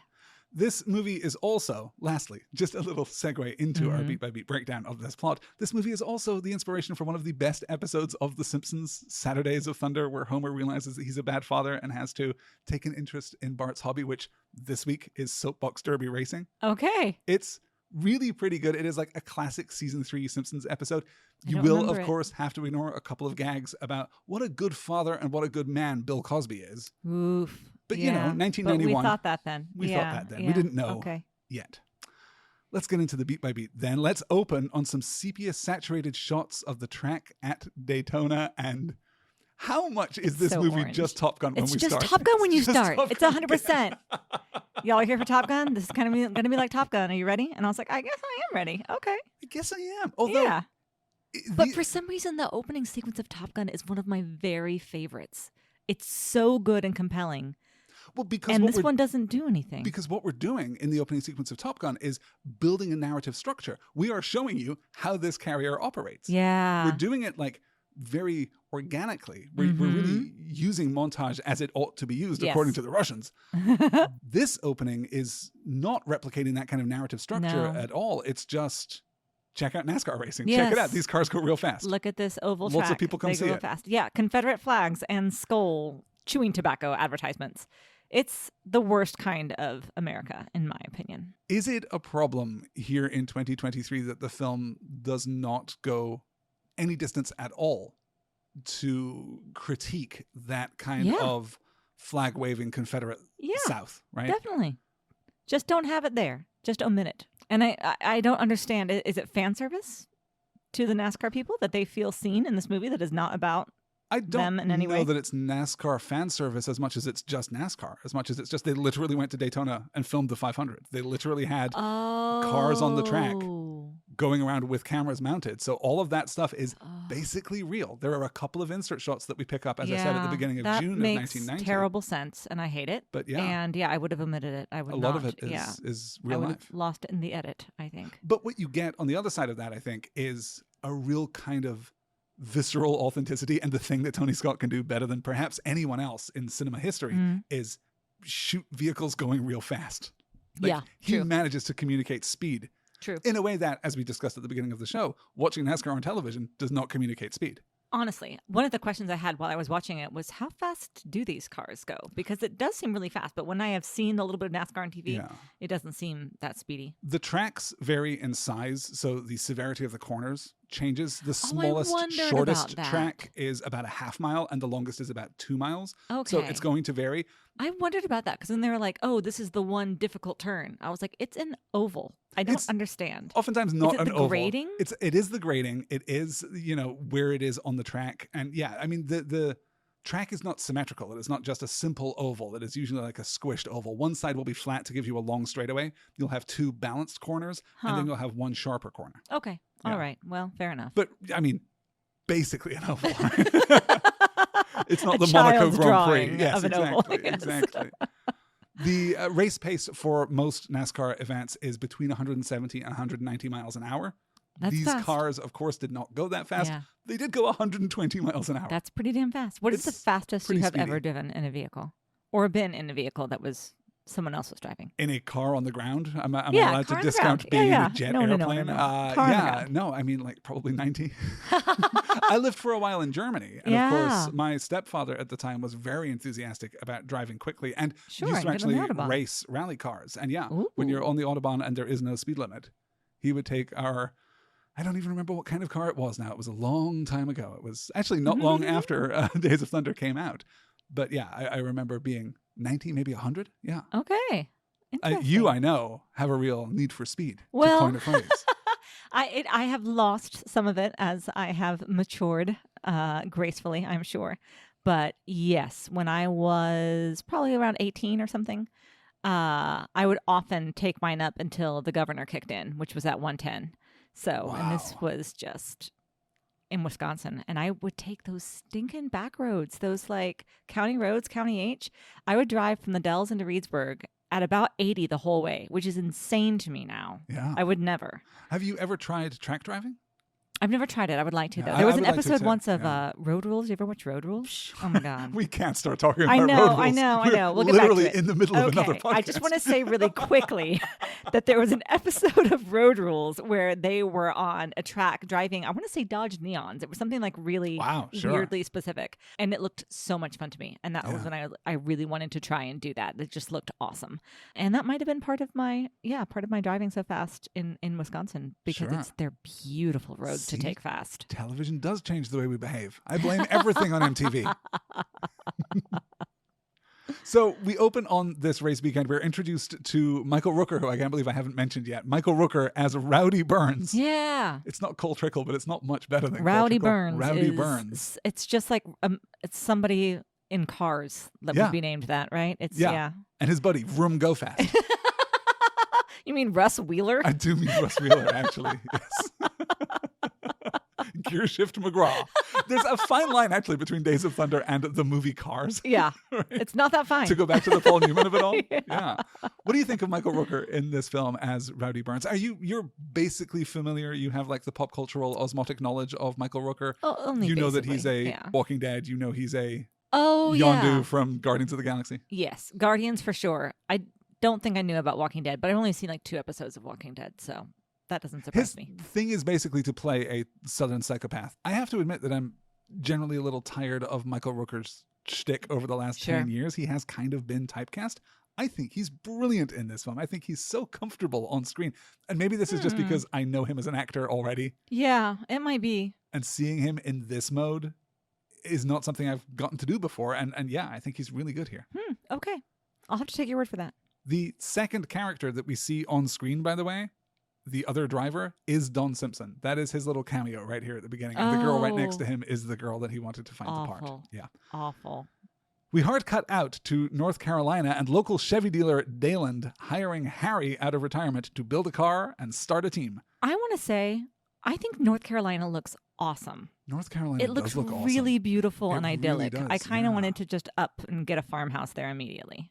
This movie is also, lastly, just a little segue into our beat-by-beat breakdown of this plot. This movie is also the inspiration for one of the best episodes of The Simpsons, Saturdays of Thunder, where Homer realizes that he's a bad father and has to take an interest in Bart's hobby, which this week is soapbox derby racing. Okay. It's really pretty good. It is like a classic season 3 Simpsons episode. You will, of course, have to ignore a couple of gags about what a good father and what a good man Bill Cosby is. Oof. But, 1991. But we thought that then. We thought that then. We didn't know yet. let's get into the beat by beat. Then let's open on some sepia-saturated shots of the track at Daytona. And how much is this movie orange. just Top Gun when we start? It's just Top Gun when you start. It's 100%. Y'all are here for Top Gun? This is kind of going to be like Top Gun. Are you ready? And I was like, I guess I am ready. Okay. I guess I am. Although, yeah. But for some reason, the opening sequence of Top Gun is one of my very favorites. It's so good and compelling. Well, because and this one doesn't do anything. Because what we're doing in the opening sequence of Top Gun is building a narrative structure. We are showing you how this carrier operates. Yeah. We're doing it like very organically. We're really using montage as it ought to be used, according to the Russians. This opening is not replicating that kind of narrative structure at all. It's just, check out NASCAR racing. Yes. Check it out. These cars go real fast. Look at this oval track. Lots of people come see go it. Fast. Yeah, Confederate flags and skull chewing tobacco advertisements. It's the worst kind of America, in my opinion. Is it a problem here in 2023 that the film does not go any distance at all to critique that kind of flag-waving Confederate South, right? Definitely. Just don't have it there. Just omit it. And I don't understand. Is it fan service to the NASCAR people that they feel seen in this movie that is not about I don't them in any know way? that it's NASCAR fan service as much as it's just NASCAR, as much as it's just they literally went to Daytona and filmed the 500. They literally had cars on the track going around with cameras mounted. So all of that stuff is basically real. There are a couple of insert shots that we pick up, as I said, at the beginning of June of 1990. That makes terrible sense, and I hate it. But And I would have omitted it. I would a lot of it is real I would life. have lost it in the edit, I think. But what you get on the other side of that, I think, is a real kind of visceral authenticity. And the thing that Tony Scott can do better than perhaps anyone else in cinema history is shoot vehicles going real fast. He manages to communicate speed. True. In a way that, as we discussed at the beginning of the show, watching NASCAR on television does not communicate speed. Honestly, one of the questions I had while I was watching it was, how fast do these cars go? Because it does seem really fast, but when I have seen a little bit of NASCAR on TV, it doesn't seem that speedy. The tracks vary in size, so the severity of the corners changes. The smallest, shortest track is about a half mile, and the longest is about 2 miles. Okay. So it's going to vary. I wondered about that, because then they were like, oh, this is the one difficult turn. I was like, it's an oval. I don't understand. Oftentimes not an oval. Grading? It is the grading. It is, where it is on the track. And I mean, the track is not symmetrical. It is not just a simple oval. It is usually like a squished oval. One side will be flat to give you a long straightaway. You'll have 2 balanced corners, and then you'll have 1 sharper corner. Okay. All right. Well, fair enough. But, I mean, basically an oval. It's not a the Monaco Grand drawing Prix. Yes, of an exactly. oval. Yes. Exactly. The race pace for most NASCAR events is between 170 and 190 miles an hour. That's These fast. cars, of course, did not go that fast. Yeah. They did go 120 miles an hour. That's pretty damn fast. What is the fastest you have ever driven in a vehicle? Or been in a vehicle that was someone else was driving? In a car on the ground? Am I allowed to discount being in a jet airplane? No. I mean, like probably 90. I lived for a while in Germany. And of course, my stepfather at the time was very enthusiastic about driving quickly and used to actually race rally cars. And when you're on the Autobahn and there is no speed limit, he would take our... I don't even remember what kind of car it was now. It was a long time ago. It was actually not long after Days of Thunder came out. But I remember being 90, maybe 100. Yeah. Okay. I know, have a real need for speed, to coin a phrase. I have lost some of it as I have matured gracefully, I'm sure. But yes, when I was probably around 18 or something, I would often take mine up until the governor kicked in, which was at 110. So, and this was just in Wisconsin. And I would take those stinking back roads, those like county roads, County H. I would drive from the Dells into Reedsburg at about 80 the whole way, which is insane to me now. Yeah. I would never. Have you ever tried track driving? I've never tried it. I would like to, though. There was an episode once of Road Rules. You ever watch Road Rules? Oh, my God. We can't start talking about Road Rules. I know. We'll get literally back to it. In the middle of another podcast. I just want to say really quickly that there was an episode of Road Rules where they were on a track driving, I want to say Dodge Neons. It was something like really weirdly specific. And it looked so much fun to me. And that was when I really wanted to try and do that. It just looked awesome. And that might have been part of my driving so fast in Wisconsin, because they're beautiful roads to take fast. Television does change the way we behave. I blame everything on MTV. So we open on this race weekend. We're introduced to Michael Rooker, who I can't believe I haven't mentioned yet. Michael Rooker as Rowdy Burns. Yeah. It's not Cole Trickle, but it's not much better than Rowdy Cole Trickle. Burns. Rowdy Burns. It's just like it's somebody in Cars that would be named that, right? It's yeah. And his buddy, Vroom Go Fast. You mean Russ Wheeler? I do mean Russ Wheeler, actually. Yes. Gear Shift McGraw. There's a fine line, actually, between Days of Thunder and the movie Cars. Yeah. Right? It's not that fine. To go back to the Paul Newman of it all? Yeah. What do you think of Michael Rooker in this film as Rowdy Burns? You're basically familiar? You have like the pop cultural osmotic knowledge of Michael Rooker? Only you know that basically, he's a Walking Dead. You know he's a Yondu Yondu from Guardians of the Galaxy. Yes. Guardians for sure. I don't think I knew about Walking Dead, but I've only seen like 2 episodes of Walking Dead, so that doesn't surprise me. His thing is basically to play a Southern psychopath. I have to admit that I'm generally a little tired of Michael Rooker's shtick over the last 10 years. He has kind of been typecast. I think he's brilliant in this film. I think he's so comfortable on screen. And maybe this is just because I know him as an actor already. Yeah, it might be. And seeing him in this mode is not something I've gotten to do before. And yeah, I think he's really good here. Okay. I'll have to take your word for that. The second character that we see on screen, by the way, the other driver, is Don Simpson. That is his little cameo right here at the beginning. And the girl right next to him is the girl that he wanted to find the part. Yeah. Awful. We hard cut out to North Carolina and local Chevy dealer Dayland hiring Harry out of retirement to build a car and start a team. I want to say, I think North Carolina looks awesome. North Carolina does look awesome. Really beautiful and idyllic. Really does, I kind of wanted to just up and get a farmhouse there immediately.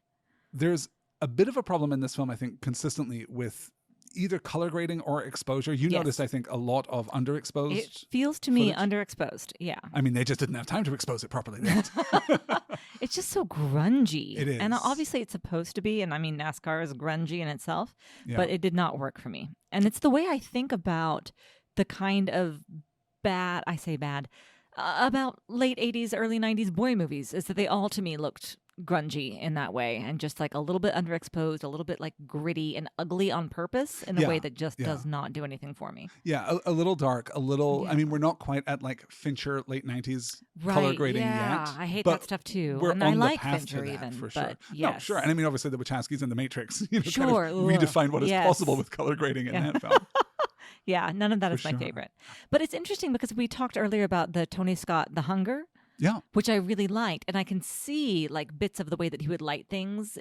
There's a bit of a problem in this film, I think, consistently with either color grading or exposure. You noticed, I think, a lot of underexposed. It feels to me underexposed, yeah. I mean, they just didn't have time to expose it properly. It's just so grungy. It is. And obviously it's supposed to be, and I mean, NASCAR is grungy in itself, but it did not work for me. And it's the way I think about the kind of about late 80s, early 90s boy movies, is that they all, to me, looked grungy in that way and just like a little bit underexposed, a little bit like gritty and ugly on purpose in a way that just does not do anything for me. Yeah, a little dark, a little, I mean, we're not quite at like Fincher late 90s color grading yet. Yeah, I hate that stuff too. We're and on I like the path Fincher to that, even, for sure. but yes. No, sure. And I mean, obviously the Wachowskis and the Matrix, kind of redefine what is possible with color grading in that film. Yeah, none of that is my favorite. But it's interesting because we talked earlier about the Tony Scott, The Hunger. Yeah. Which I really liked. And I can see like bits of the way that he would light things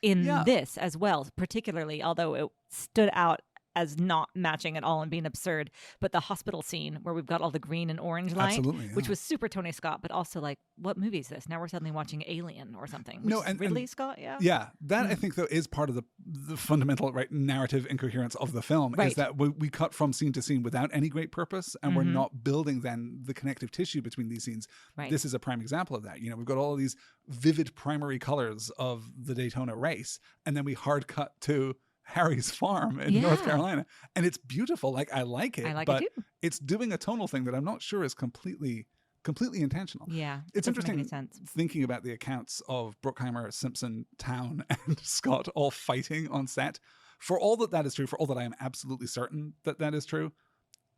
in this as well, particularly, although it stood out as not matching at all and being absurd. But the hospital scene where we've got all the green and orange light, which was super Tony Scott, but also like, what movie is this? Now we're suddenly watching Alien or something. No, and Ridley Scott, Yeah, that I think though is part of the fundamental narrative incoherence of the film is that we cut from scene to scene without any great purpose, and we're not building then the connective tissue between these scenes. This is a prime example of that. You know, we've got all of these vivid primary colors of the Daytona race, and then we hard cut to Harry's farm in North Carolina, and it's beautiful. Like I like it, but it's doing a tonal thing that I'm not sure is completely intentional. Yeah, it's interesting thinking about the accounts of Bruckheimer, Simpson, Town, and Scott all fighting on set. For all that is true, for all that I am absolutely certain that is true,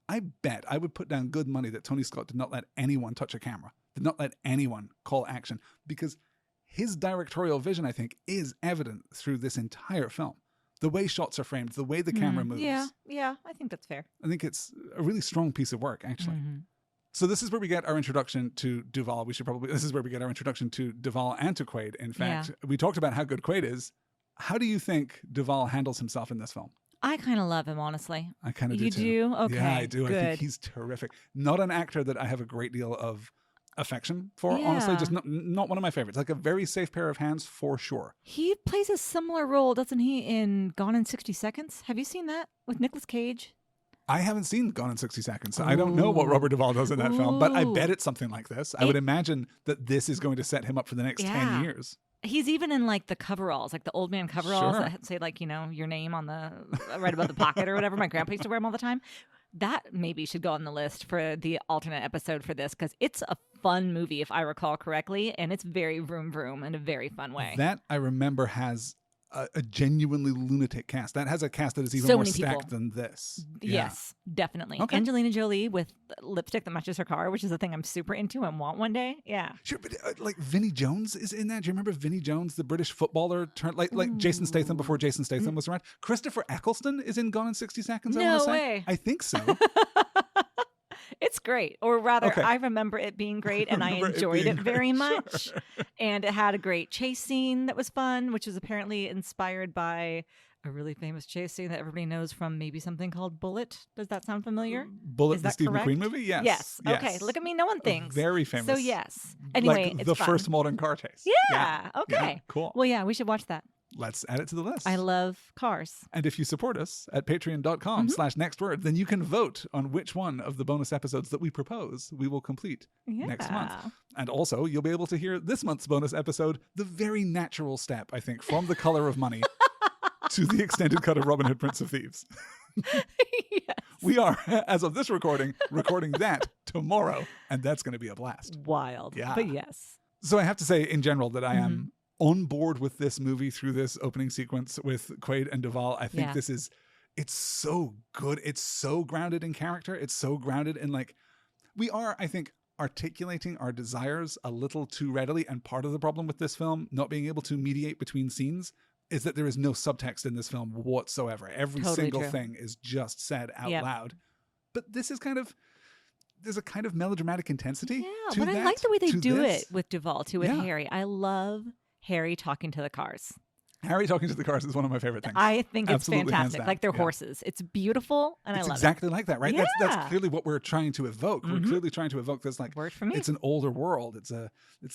I bet I would put down good money that Tony Scott did not let anyone touch a camera, did not let anyone call action, because his directorial vision, I think, is evident through this entire film. The way shots are framed, the way the camera moves. Yeah, I think that's fair. I think it's a really strong piece of work, actually. So this is where we get our introduction to Duvall. This is where we get our introduction to Duvall and to Quaid. In fact, we talked about how good Quaid is. How do you think Duvall handles himself in this film? I kind of love him, honestly. I kind of do too. You do? Okay, yeah, I do. Good. I think he's terrific. Not an actor that I have a great deal of affection for, honestly. Just not one of my favorites. Like a very safe pair of hands for sure. He plays a similar role, doesn't he, in Gone in 60 Seconds? Have you seen that with Nicolas Cage? I haven't seen Gone in 60 Seconds. I don't know what Robert Duvall does in that film, but I bet it's something like this. I would imagine that this is going to set him up for the next 10 years. He's even in like the coveralls, like the old man coveralls that say like, you know, your name on the right above the pocket or whatever. My grandpa used to wear them all the time. That maybe should go on the list for the alternate episode for this, because it's a fun movie, if I recall correctly, and it's very vroom vroom in a very fun way. That I remember has a genuinely lunatic cast. That has a cast that is even So more many stacked people. than this. Yes, definitely. Okay. Angelina Jolie with lipstick that matches her car, which is a thing I'm super into and want one day. Yeah. Sure, but like Vinnie Jones is in that. Do you remember Vinnie Jones, the British footballer, like Jason Statham before Jason Statham was around? Christopher Eccleston is in Gone in 60 Seconds, I want to say. way. I think so. It's great. Or rather, Okay. I remember it being great and I enjoyed it very much. Sure. And it had a great chase scene that was fun, which was apparently inspired by a really famous chase scene that everybody knows from maybe something called Bullet. Does that sound familiar? Bullet, Is the that Steve correct? McQueen movie? Yes. Yes. Okay. Look at me knowing things. Very famous. So yes. Anyway, like it's the fun. first modern car chase. Yeah. Okay. Yeah, cool. Well, yeah, we should watch that. Let's add it to the list. I love cars. And if you support us at patreon.com/nextword, then you can vote on which one of the bonus episodes that we propose we will complete next month. And also, you'll be able to hear this month's bonus episode, the very natural step, I think, from The Color of Money to the extended cut of Robin Hood, Prince of Thieves. Yes. We are, as of this recording that tomorrow, and that's going to be a blast. Wild. Yeah. But yes. So I have to say, in general, that I am on board with this movie through this opening sequence with Quaid and Duvall. I think it's so good. It's so grounded in character. It's so grounded in, like, we are, I think, articulating our desires a little too readily. And part of the problem with this film not being able to mediate between scenes is that there is no subtext in this film whatsoever. Every single thing is just said out loud. But this is there's a kind of melodramatic intensity to but that, I like the way they do this. it with Duvall, too, with Harry. I love Harry talking to the cars. Harry talking to the cars is one of my favorite things. I think it's Absolutely, fantastic. Like they're horses. It's beautiful, and I love exactly like that, right? Yeah. That's clearly what we're trying to evoke. We're clearly trying to evoke this, like, worked for me. It's an older world. It's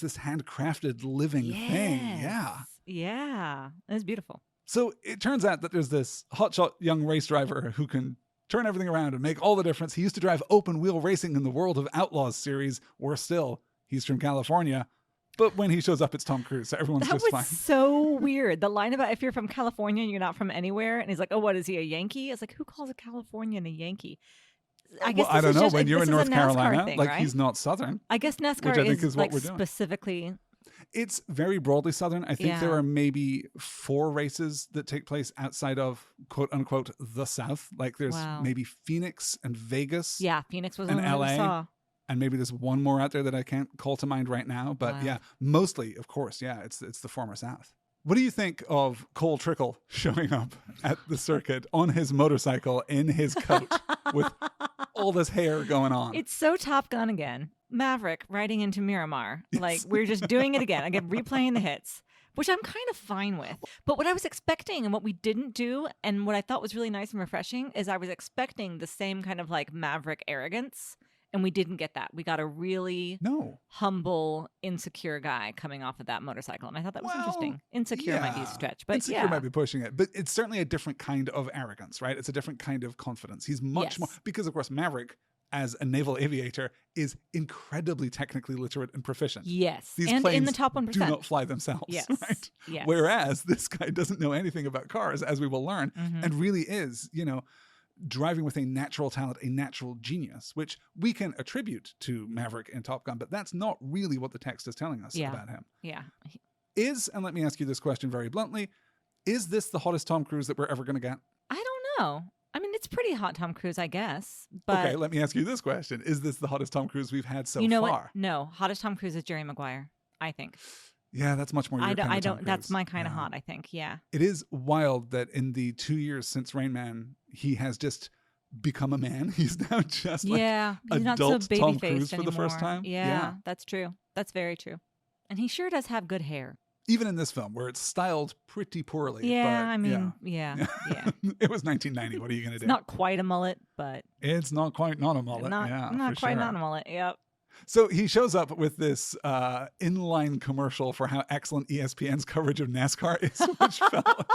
this handcrafted living thing. Yeah. Yeah. It's beautiful. So it turns out that there's this hotshot young race driver who can turn everything around and make all the difference. He used to drive open wheel racing in the World of Outlaws series. Worse still, he's from California. But when he shows up, it's Tom Cruise, so everyone's just fine. That was so weird. The line about if you're from California and you're not from anywhere, and he's like, oh, what, is he a Yankee? It's like, who calls a Californian a Yankee? I guess I don't know. Just, when you're in North Carolina, thing, like, right? he's not Southern. I guess NASCAR which I think is what like we're doing. specifically... It's very broadly Southern. I think there are maybe 4 races that take place outside of, quote unquote, the South. Like there's maybe Phoenix and Vegas. Yeah, Phoenix was and one LA. I saw. And maybe there's one more out there that I can't call to mind right now. But mostly, of course, it's the former South. What do you think of Cole Trickle showing up at the circuit on his motorcycle in his coat with all this hair going on? It's so Top Gun again. Maverick riding into Miramar. Yes. Like, we're just doing it again. Again, replaying the hits, which I'm kind of fine with. But what I was expecting and what we didn't do, and what I thought was really nice and refreshing, is I was expecting the same kind of like Maverick arrogance. And we didn't get that. We got a really humble, insecure guy coming off of that motorcycle. And I thought that was interesting. Insecure might be a stretch. But insecure might be pushing it. But it's certainly a different kind of arrogance, right? It's a different kind of confidence. He's much more... Because, of course, Maverick, as a naval aviator, is incredibly technically literate and proficient. Yes. These and planes in the top 1%. do not fly themselves, right? Yes. Whereas this guy doesn't know anything about cars, as we will learn, and really is, driving with a natural talent, a natural genius, which we can attribute to Maverick in Top Gun, but that's not really what the text is telling us about him. Yeah. And let me ask you this question very bluntly, is this the hottest Tom Cruise that we're ever going to get? I don't know. I mean, it's pretty hot Tom Cruise, I guess. But okay, let me ask you this question. Is this the hottest Tom Cruise we've had so far? You know what? No. Hottest Tom Cruise is Jerry Maguire, I think. Yeah, that's much more your kind of Tom Cruise. That's my kind of hot, I think. Yeah. It is wild that in the 2 years since Rain Man, he has just become a man. He's now just like he's not adult so baby Tom faced Cruise anymore. for the first time. Yeah, that's true. That's very true. And he sure does have good hair. Even in this film, where it's styled pretty poorly. Yeah, but, I mean, yeah. It was 1990. What are you going to do? It's not quite a mullet, but... It's not quite not a mullet. Not quite not a mullet, yep. So he shows up with this inline commercial for how excellent ESPN's coverage of NASCAR is, which felt...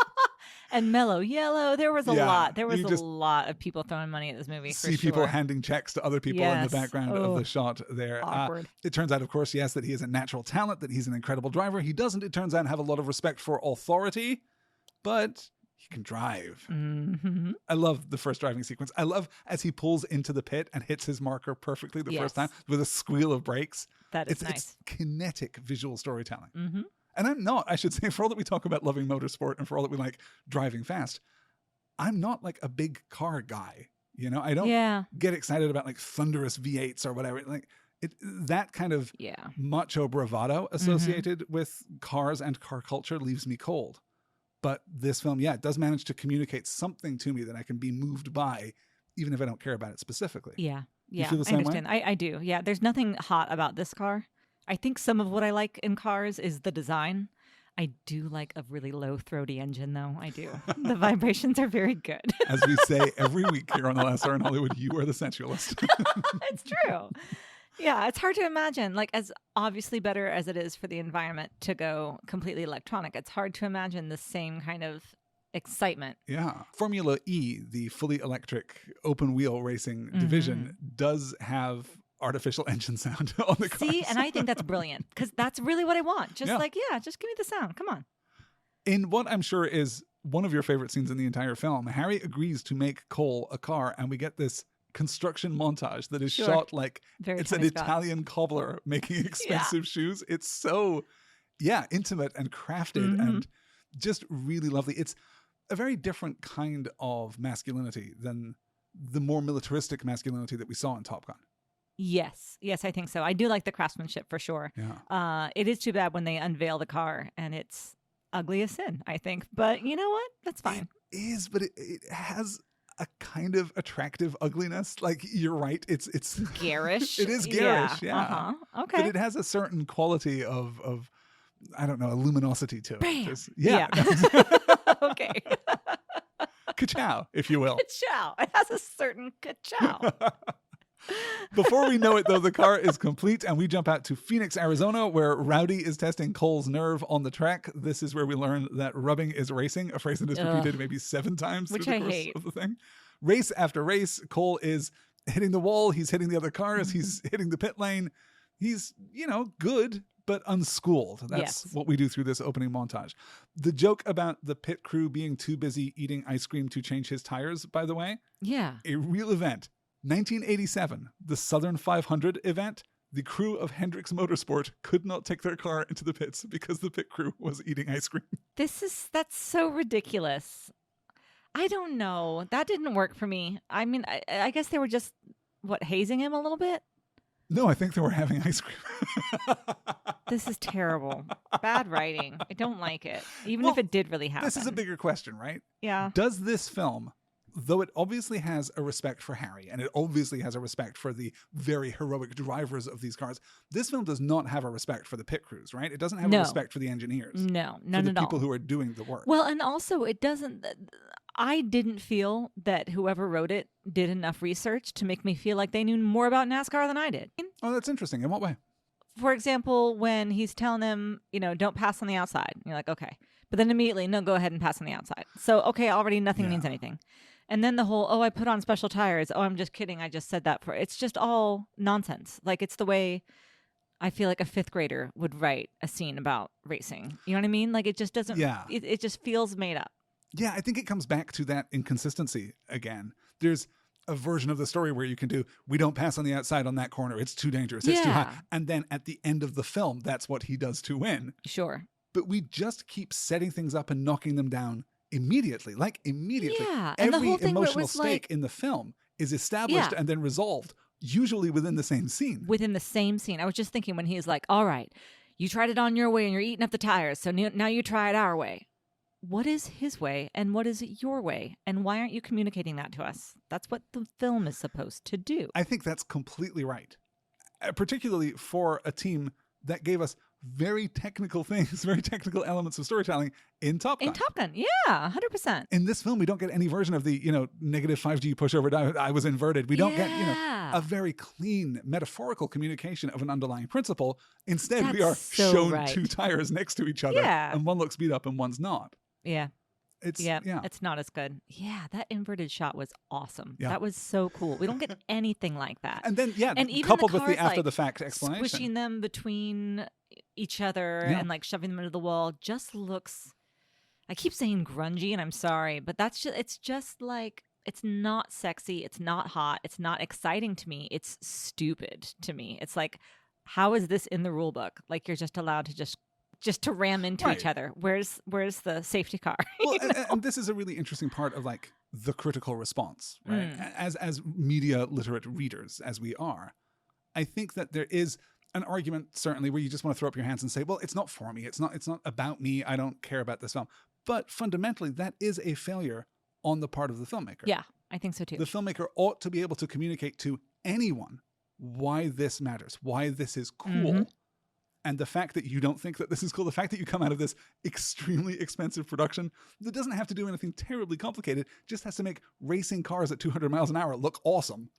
And Mellow Yellow. There was a lot. There was a lot of people throwing money at this movie. See people handing checks to other people in the background of the shot there. Awkward. It turns out, of course, yes, that he is a natural talent, that he's an incredible driver. He doesn't, it turns out, have a lot of respect for authority, but he can drive. Mm-hmm. I love the first driving sequence. I love as he pulls into the pit and hits his marker perfectly the first time with a squeal of brakes. That is nice. It's kinetic visual storytelling. Mm-hmm. And I'm not, I should say, for all that we talk about loving motorsport and for all that we like driving fast, I'm not like a big car guy. You know, I don't get excited about like thunderous V8s or whatever. Like that kind of macho bravado associated with cars and car culture leaves me cold. But this film, it does manage to communicate something to me that I can be moved by, even if I don't care about it specifically. Yeah. You feel the same I understand. way? I do. Yeah. There's nothing hot about this car. I think some of what I like in cars is the design. I do like a really low throaty engine, though. I do. The vibrations are very good. As we say every week here on The Last Hour in Hollywood, you are the sensualist. It's true. Yeah, it's hard to imagine, like, as obviously better as it is for the environment to go completely electronic, it's hard to imagine the same kind of excitement. Yeah. Formula E, the fully electric open wheel racing division, does have artificial engine sound on the car. See, and I think that's brilliant because that's really what I want. Just just give me the sound. Come on. In what I'm sure is one of your favorite scenes in the entire film, Harry agrees to make Cole a car, and we get this construction montage that is shot like it's an Italian cobbler making expensive shoes. It's so, intimate and crafted and just really lovely. It's a very different kind of masculinity than the more militaristic masculinity that we saw in Top Gun. Yes, I think so. I do like the craftsmanship for sure. Yeah. It is too bad when they unveil the car and it's ugly as sin, I think. But you know what? That's fine. It is, but it has a kind of attractive ugliness. Like, you're right. It's garish. It is garish. Yeah. Okay. But it has a certain quality of I don't know, a luminosity to it. Bam. Yeah. Okay. Ka-chow, if you will. Ka-chow. It has a certain ka-chow. Before we know it, though, the car is complete and we jump out to Phoenix, Arizona, where Rowdy is testing Cole's nerve on the track. This is where we learn that rubbing is racing, a phrase that is repeated maybe 7 times through the course of the thing. Race after race, Cole is hitting the wall. He's hitting the other cars. He's hitting the pit lane. He's, good, but unschooled. That's what we do through this opening montage. The joke about the pit crew being too busy eating ice cream to change his tires, by the way. Yeah. A real event. 1987, the Southern 500 event, the crew of Hendricks Motorsport could not take their car into the pits because the pit crew was eating ice cream. That's so ridiculous. I don't know. That didn't work for me. I mean, I guess they were just, hazing him a little bit? No, I think they were having ice cream. This is terrible. Bad writing. I don't like it. Even if it did really happen. This is a bigger question, right? Yeah. Does this film, though it obviously has a respect for Harry and it obviously has a respect for the very heroic drivers of these cars, this film does not have a respect for the pit crews, right? It doesn't have a respect for the engineers. No, none at all. For the people who are doing the work. Well, and also it doesn't... I didn't feel that whoever wrote it did enough research to make me feel like they knew more about NASCAR than I did. Oh, that's interesting. In what way? For example, when he's telling them, don't pass on the outside. You're like, okay. But then immediately, no, go ahead and pass on the outside. So, okay, already nothing means anything. And then the whole, I put on special tires. Oh, I'm just kidding. I just said that for... It's just all nonsense. Like, it's the way I feel like a 5th grader would write a scene about racing. You know what I mean? Like, it just doesn't... Yeah. It just feels made up. Yeah, I think it comes back to that inconsistency again. There's a version of the story where you can do, we don't pass on the outside on that corner. It's too dangerous. It's too high. And then at the end of the film, that's what he does to win. Sure. But we just keep setting things up and knocking them down immediately. Yeah. Every and the whole thing emotional stake in the film is established and then resolved, usually within the same scene. Within the same scene. I was just thinking when he's like, all right, you tried it on your way and you're eating up the tires. So now you try it our way. What is his way and what is your way? And why aren't you communicating that to us? That's what the film is supposed to do. I think that's completely right. Particularly for a team that gave us very technical things, very technical elements of storytelling in Top Gun. In Top Gun, yeah, 100%. In this film, we don't get any version of the, negative 5G pushover, I was inverted. We don't get, a very clean metaphorical communication of an underlying principle. Instead, we are shown 2 tires next to each other, and one looks beat up and one's not. Yeah. It's not as good. Yeah, that inverted shot was awesome. Yeah. That was so cool. We don't get anything like that. And then, and even coupled the with the cars, after-the-fact explanation. Squishing them between each other and shoving them into the wall just looks... I keep saying grungy, and I'm sorry, but it's just like... It's not sexy. It's not hot. It's not exciting to me. It's stupid to me. It's like, how is this in the rule book? Like, you're just allowed to just just to ram into each other. Where's the safety car? Well, and this is a really interesting part of like the critical response, right? As media literate readers, as we are, I think that there is an argument certainly where you just want to throw up your hands and say, well, it's not for me. It's not about me. I don't care about this film. But fundamentally, that is a failure on the part of the filmmaker. Yeah, I think so too. The filmmaker ought to be able to communicate to anyone why this matters, why this is cool. And the fact that you don't think that this is cool, the fact that you come out of this extremely expensive production that doesn't have to do anything terribly complicated, just has to make racing cars at 200 miles an hour look awesome.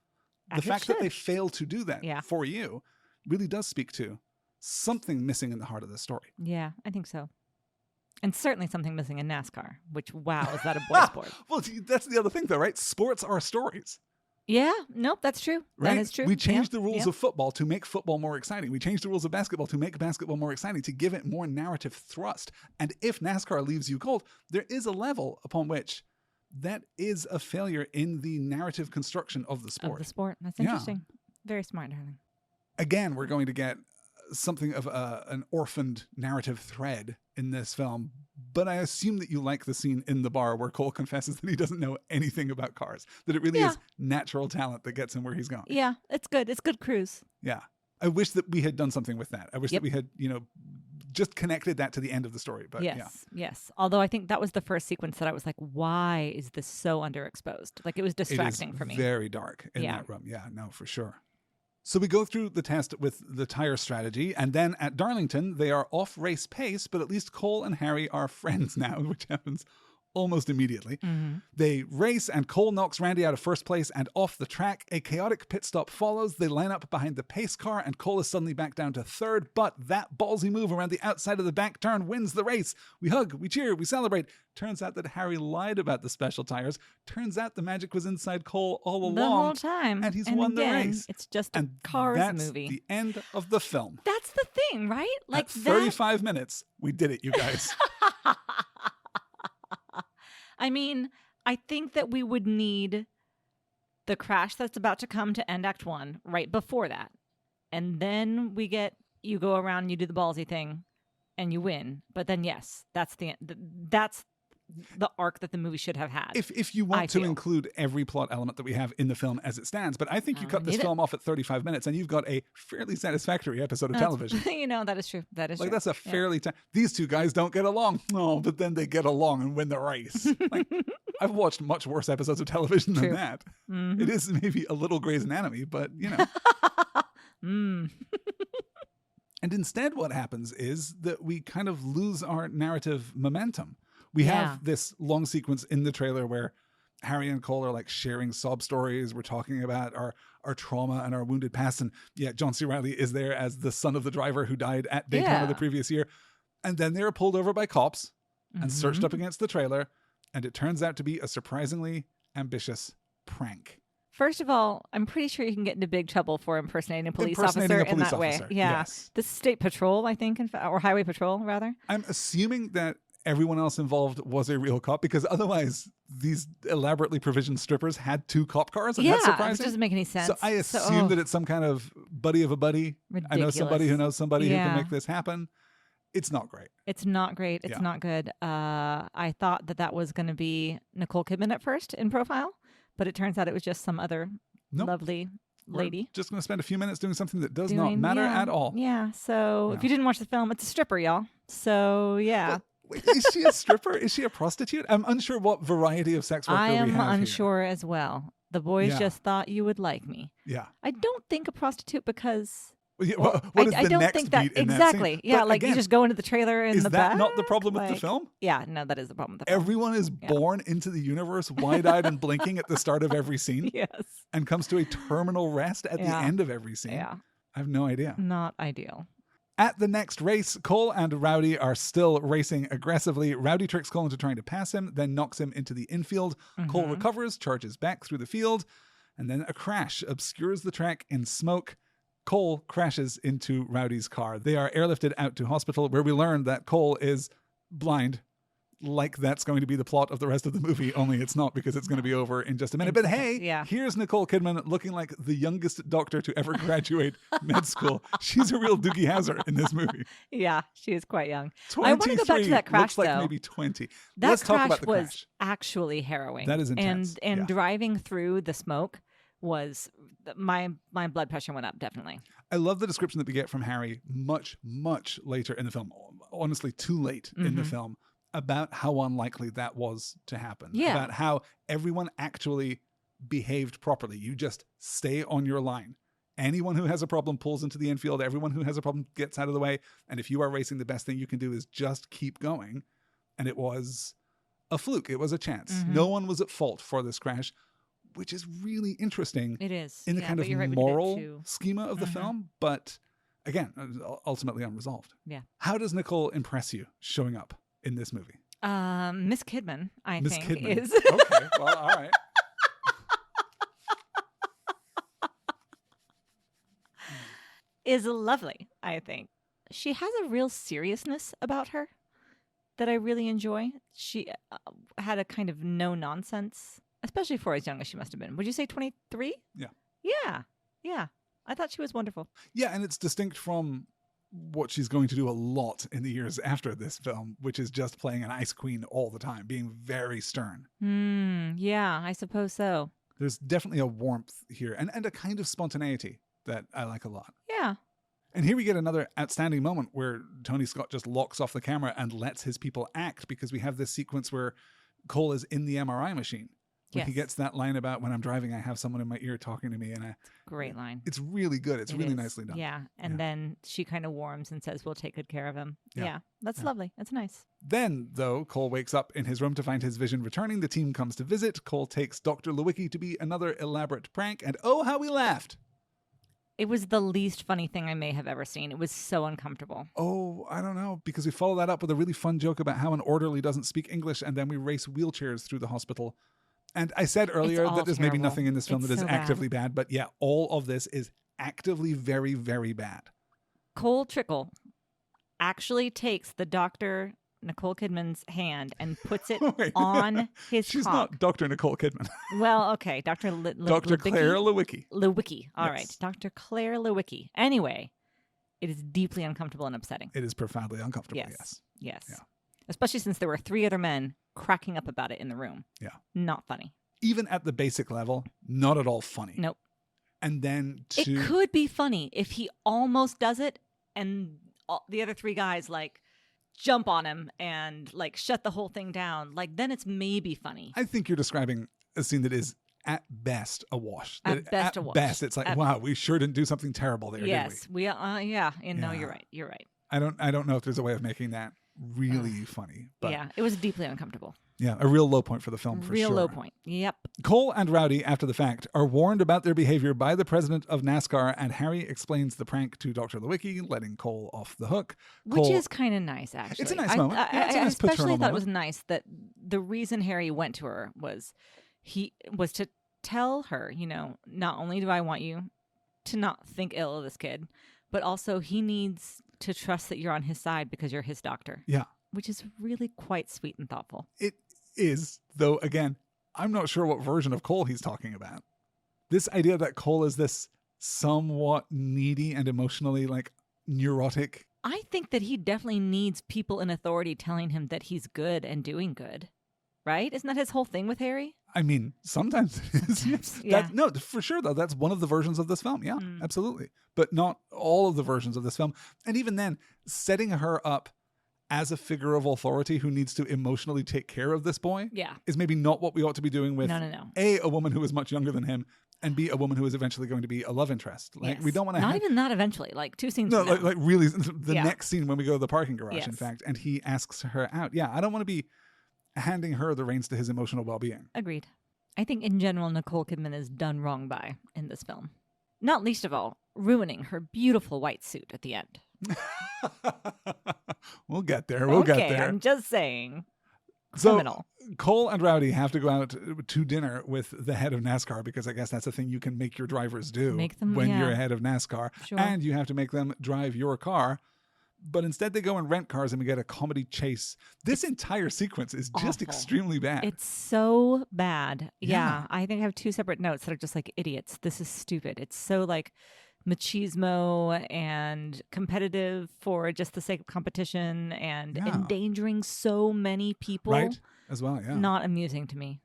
The fact that they fail to do that for you really does speak to something missing in the heart of the story. Yeah, I think so. And certainly something missing in NASCAR, which, wow, is that a boy sport? Well, that's the other thing, though, right? Sports are stories. Yeah, nope, that's true. Right? That is true. We changed the rules of football to make football more exciting. We changed the rules of basketball to make basketball more exciting, to give it more narrative thrust. And if NASCAR leaves you cold, there is a level upon which that is a failure in the narrative construction of the sport. That's interesting. Very smart, darling. Again, we're going to get something of an orphaned narrative thread in this film, but I assume that you like the scene in the bar where Cole confesses that he doesn't know anything about cars, that it really is natural talent that gets him where he's going. Yeah, it's good. It's good cruise. Yeah. I wish that we had done something with that. I wish that we had, just connected that to the end of the story. But yes. Although I think that was the first sequence that I was like, why is this so underexposed? Like, it was distracting for me. Very dark in that room. Yeah, no, for sure. So we go through the test with the tire strategy, and then at Darlington, they are off race pace, but at least Cole and Harry are friends now, which happens almost immediately. They race, and Cole knocks Randy out of first place and off the track. A chaotic pit stop follows. They line up behind the pace car, and Cole is suddenly back down to third, but that ballsy move around the outside of the bank turn wins the race. We hug, we cheer, we celebrate. Turns out that Harry lied about the special tires. Turns out the magic was inside Cole all along. The whole time. And he's won the race. It's just a Cars movie. That's the end of the film. That's the thing, right? Like at 35 minutes, we did it, you guys. I mean, I think that we would need the crash that's about to come to end Act 1 right before that. And then you go around and you do the ballsy thing and you win. But then, yes, that's that's the arc that the movie should have had. If you want to include every plot element that we have in the film as it stands. But I think you cut this film off at 35 minutes and you've got a fairly satisfactory episode of television. That is true. That is true. That's a fairly... These two guys don't get along. No, but then they get along and win the race. I've watched much worse episodes of television than that. It is maybe a little Grey's Anatomy, but, And instead what happens is that we kind of lose our narrative momentum. We have this long sequence in the trailer where Harry and Cole are like sharing sob stories. We're talking about our trauma and our wounded past. And John C. Reilly is there as the son of the driver who died at Daytona the previous year. And then they're pulled over by cops and searched up against the trailer. And it turns out to be a surprisingly ambitious prank. First of all, I'm pretty sure you can get into big trouble for impersonating a police officer in that way. Yeah. Yes. This is State Patrol, I think, or Highway Patrol, rather. I'm assuming that everyone else involved was a real cop, because otherwise these elaborately provisioned strippers had two cop cars, and that's surprising. It doesn't make any sense. So I assume that it's some kind of buddy of a buddy. Ridiculous. I know somebody who knows somebody who can make this happen. It's not great. It's not great. It's not good. I thought that was going to be Nicole Kidman at first in profile, but it turns out it was just some other lovely lady. We're just going to spend a few minutes doing something that does not matter at all. Yeah. So if you didn't watch the film, it's a stripper, y'all. So yeah. Wait, is she a stripper? Is she a prostitute? I'm unsure what variety of sex worker we have here. I am unsure as well. The boys just thought you would like me. Yeah. I don't think a prostitute because... What is the next beat in exactly. That scene? Yeah, like again, you just go into the trailer in the back. Is that not the problem with the film? Yeah, no, that is the problem with the film. Everyone is born into the universe wide-eyed and blinking at the start of every scene. Yes. And comes to a terminal rest at the end of every scene. Yeah. I have no idea. Not ideal. At the next race, Cole and Rowdy are still racing aggressively. Rowdy tricks Cole into trying to pass him, then knocks him into the infield. Cole recovers, charges back through the field, and then a crash obscures the track in smoke. Cole crashes into Rowdy's car. They are airlifted out to hospital, where we learn that Cole is blind like that's going to be the plot of the rest of the movie, only it's not, because it's going to be over in just a minute. But hey, here's Nicole Kidman looking like the youngest doctor to ever graduate med school. She's a real Doogie Howser in this movie. Yeah, she is quite young. I want to go back to that crash, looks like though. Maybe 20. That Let's talk about the was crash. actually harrowing. That is intense. And driving through the smoke was, my blood pressure went up, definitely. I love the description that we get from Harry much, much later in the film, honestly too late in the film, about how unlikely that was to happen. Yeah. About how everyone actually behaved properly. You just stay on your line. Anyone who has a problem pulls into the infield. Everyone who has a problem gets out of the way. And if you are racing, the best thing you can do is just keep going. And it was a fluke. It was a chance. No one was at fault for this crash, which is really interesting. It is. In the kind of moral schema of the film. But again, ultimately unresolved. Yeah. How does Nicole impress you showing up in this movie? Miss Kidman, I think, Kidman. is. Okay, well, all right. Is lovely, I think. She has a real seriousness about her that I really enjoy. She had a kind of no-nonsense, especially for as young as she must have been. Would you say 23? Yeah. Yeah. I thought she was wonderful. Yeah, and it's distinct from what she's going to do a lot in the years after this film, which is just playing an ice queen all the time, being very stern. Yeah, I suppose so. There's definitely a warmth here and a kind of spontaneity that I like a lot. Yeah. And here we get another outstanding moment where Tony Scott just locks off the camera and lets his people act, because we have this sequence where Cole is in the MRI machine. When he gets that line about, when I'm driving, I have someone in my ear talking to me. And great line. It's really good. It's really nicely done. Yeah. And then she kind of warms and says, we'll take good care of him. Yeah. That's lovely. That's nice. Then, though, Cole wakes up in his room to find his vision returning. The team comes to visit. Cole takes Dr. Lewicki to be another elaborate prank. And oh, how we laughed. It was the least funny thing I may have ever seen. It was so uncomfortable. Oh, I don't know. Because we follow that up with a really fun joke about how an orderly doesn't speak English, and then we race wheelchairs through the hospital. And I said earlier that there's maybe nothing in this film that is actively bad. But yeah, all of this is actively very, very bad. Cole Trickle actually takes the Dr. Nicole Kidman's hand and puts it on his She's cock. not Dr. Nicole Kidman. Well, okay. Dr. Dr. Claire Lewicki. All right. Dr. Claire Lewicki. Anyway, it is deeply uncomfortable and upsetting. It is profoundly uncomfortable, yes. Yeah. Especially since there were 3 other men cracking up about it in the room. Yeah. Not funny. Even at the basic level, not at all funny. Nope. And then it could be funny if he almost does it and the other 3 guys jump on him and shut the whole thing down. Then it's maybe funny. I think you're describing a scene that is at best a wash. At best, it's wow, we sure didn't do something terrible there, yes, did we? Yeah. And no, you're right. You're right. I don't know if there's a way of making that really funny. But yeah, it was deeply uncomfortable. Yeah, a real low point for the film, for real sure. Real low point. Yep. Cole and Rowdy, after the fact, are warned about their behavior by the president of NASCAR, and Harry explains the prank to Dr. Lewicki, letting Cole off the hook. Which is kind of nice, actually. It's a nice moment. I it's a nice especially thought moment. It was nice that the reason Harry went to her was to tell her, not only do I want you to not think ill of this kid, but also he needs to trust that you're on his side because you're his doctor. Yeah. Which is really quite sweet and thoughtful. It is, though, again, I'm not sure what version of Cole he's talking about. This idea that Cole is this somewhat needy and emotionally neurotic. I think that he definitely needs people in authority telling him that he's good and doing good. Right? Isn't that his whole thing with Harry? I mean, sometimes it is. Yes. Yeah. No, for sure, though. That's one of the versions of this film. Yeah, absolutely. But not all of the versions of this film. And even then, setting her up as a figure of authority who needs to emotionally take care of this boy is maybe not what we ought to be doing with A, a woman who is much younger than him, and B, a woman who is eventually going to be a love interest. We don't want to even that eventually, 2 scenes No, from now. really, the next scene when we go to the parking garage, Yes. in fact, and he asks her out. Yeah, I don't want to be handing her the reins to his emotional well-being. Agreed. I think in general, Nicole Kidman is done wrong by in this film. Not least of all, ruining her beautiful white suit at the end. We'll get there. We'll get there. I'm just saying. Criminal. So Cole and Rowdy have to go out to dinner with the head of NASCAR, because I guess that's a thing you can make your drivers do when you're head of NASCAR. Sure. And you have to make them drive your car But instead they go and rent cars and we get a comedy chase. This entire sequence is just awful. extremely bad. It's so bad. Yeah. I think I have 2 separate notes that are just like idiots. This is stupid. It's so like machismo and competitive for just the sake of competition and endangering so many people. Right, as well, yeah. Not amusing to me.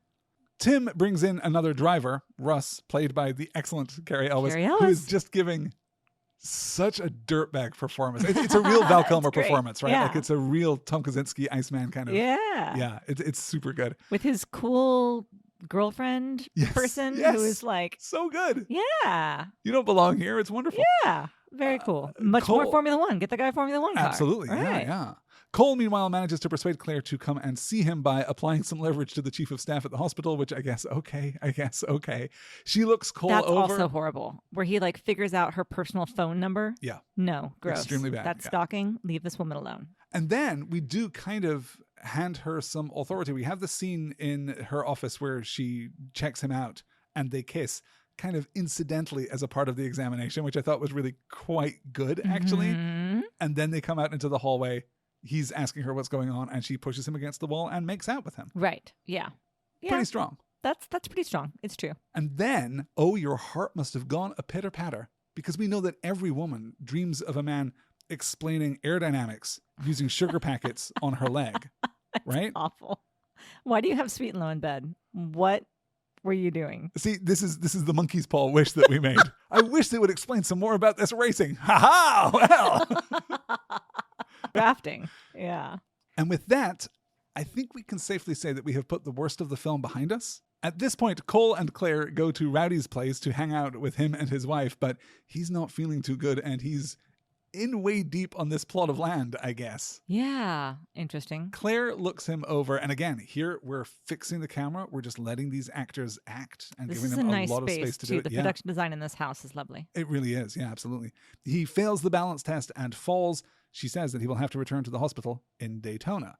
Tim brings in another driver, Russ, played by the excellent Cary Elwes, who is just giving such a dirtbag performance. It's a real Val Kilmer performance, right? Like it's a real Tom Kaczynski Iceman kind of. Yeah, it's super good. With his cool girlfriend person who is like so good. Yeah. You don't belong here. It's wonderful. Yeah. Very cool. Much more Formula One. Get the guy a Formula One car. Absolutely. Right. Yeah. Cole, meanwhile, manages to persuade Claire to come and see him by applying some leverage to the chief of staff at the hospital, which I guess, okay. She looks Cole over. That's also horrible, where he like figures out her personal phone number. Yeah. No, gross. Extremely bad. That's stalking. Leave this woman alone. And then we do kind of hand her some authority. We have the scene in her office where she checks him out and they kiss, kind of incidentally as a part of the examination, which I thought was really quite good, actually. Mm-hmm. And then they come out into the hallway. He's asking her what's going on, and she pushes him against the wall and makes out with him. Right. Yeah. Pretty strong. That's pretty strong. It's true. And then, oh, your heart must have gone a pitter-patter, because we know that every woman dreams of a man explaining aerodynamics using sugar packets on her leg. Right? Awful. Why do you have Sweet and Low in bed? What were you doing? See, this is the monkey's paw wish that we made. I wish they would explain some more about this racing. Ha ha! Well. Drafting. Yeah. And with that, I think we can safely say that we have put the worst of the film behind us. At this point, Cole and Claire go to Rowdy's place to hang out with him and his wife, but he's not feeling too good, and he's in way deep on this plot of land, I guess. Yeah. Interesting. Claire looks him over, and again, here we're fixing the camera. We're just letting these actors act and giving them a lot of space to do it. The production design in this house is lovely. It really is. Yeah, absolutely. He fails the balance test and falls. She says that he will have to return to the hospital in Daytona.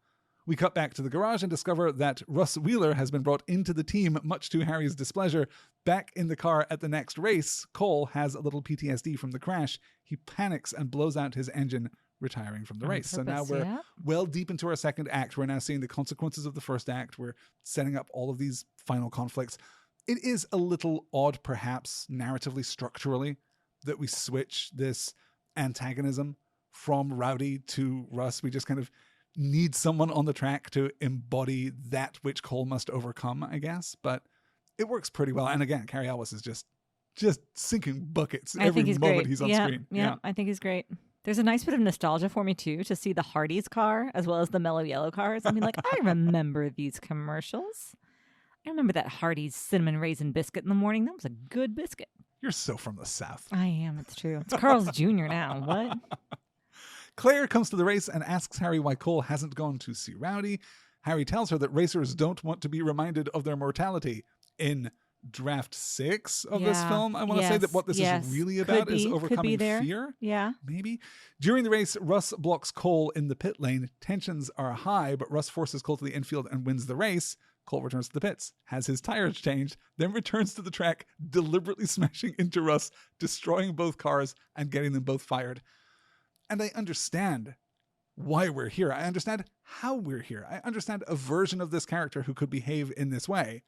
We cut back to the garage and discover that Russ Wheeler has been brought into the team, much to Harry's displeasure. Back in the car at the next race, Cole has a little PTSD from the crash. He panics and blows out his engine, retiring from the race. So now we're well deep into our second act. We're now seeing the consequences of the first act. We're setting up all of these final conflicts. It is a little odd, perhaps, narratively, structurally, that we switch this antagonism from Rowdy to Russ. We just kind of need someone on the track to embody that which Cole must overcome, I guess. But it works pretty well. And again, Cary Elwes is just sinking buckets every moment he's on screen. Yeah, I think he's great. There's a nice bit of nostalgia for me, too, to see the Hardee's car as well as the Mellow Yellow cars. I mean, like, I remember these commercials. I remember that Hardee's cinnamon raisin biscuit in the morning. That was a good biscuit. You're so from the South. I am. It's true. It's Carl's Jr. now. What? Claire comes to the race and asks Harry why Cole hasn't gone to see Rowdy. Harry tells her that racers don't want to be reminded of their mortality. In draft 6 of this film, I want to say that what this is really about is overcoming fear. Yeah. Maybe. During the race, Russ blocks Cole in the pit lane. Tensions are high, but Russ forces Cole to the infield and wins the race. Cole returns to the pits, has his tires changed, then returns to the track, deliberately smashing into Russ, destroying both cars and getting them both fired. And I understand why we're here. I understand how we're here. I understand a version of this character who could behave in this way.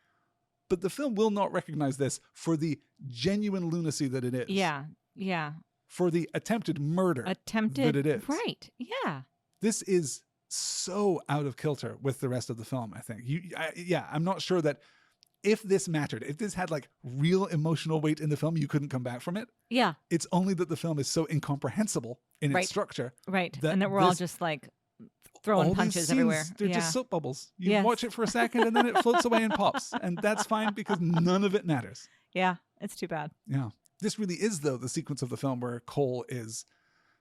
But the film will not recognize this for the genuine lunacy that it is. Yeah, yeah. For the attempted murder that it is. Right, yeah. This is so out of kilter with the rest of the film, I think. I'm not sure that if this mattered, if this had like real emotional weight in the film, you couldn't come back from it. Yeah. It's only that the film is so incomprehensible in its structure. Right. And that we're all just like throwing punches everywhere. They're just soap bubbles. You watch it for a second and then it floats away and pops. And that's fine because none of it matters. Yeah. It's too bad. Yeah. This really is, though, the sequence of the film where Cole is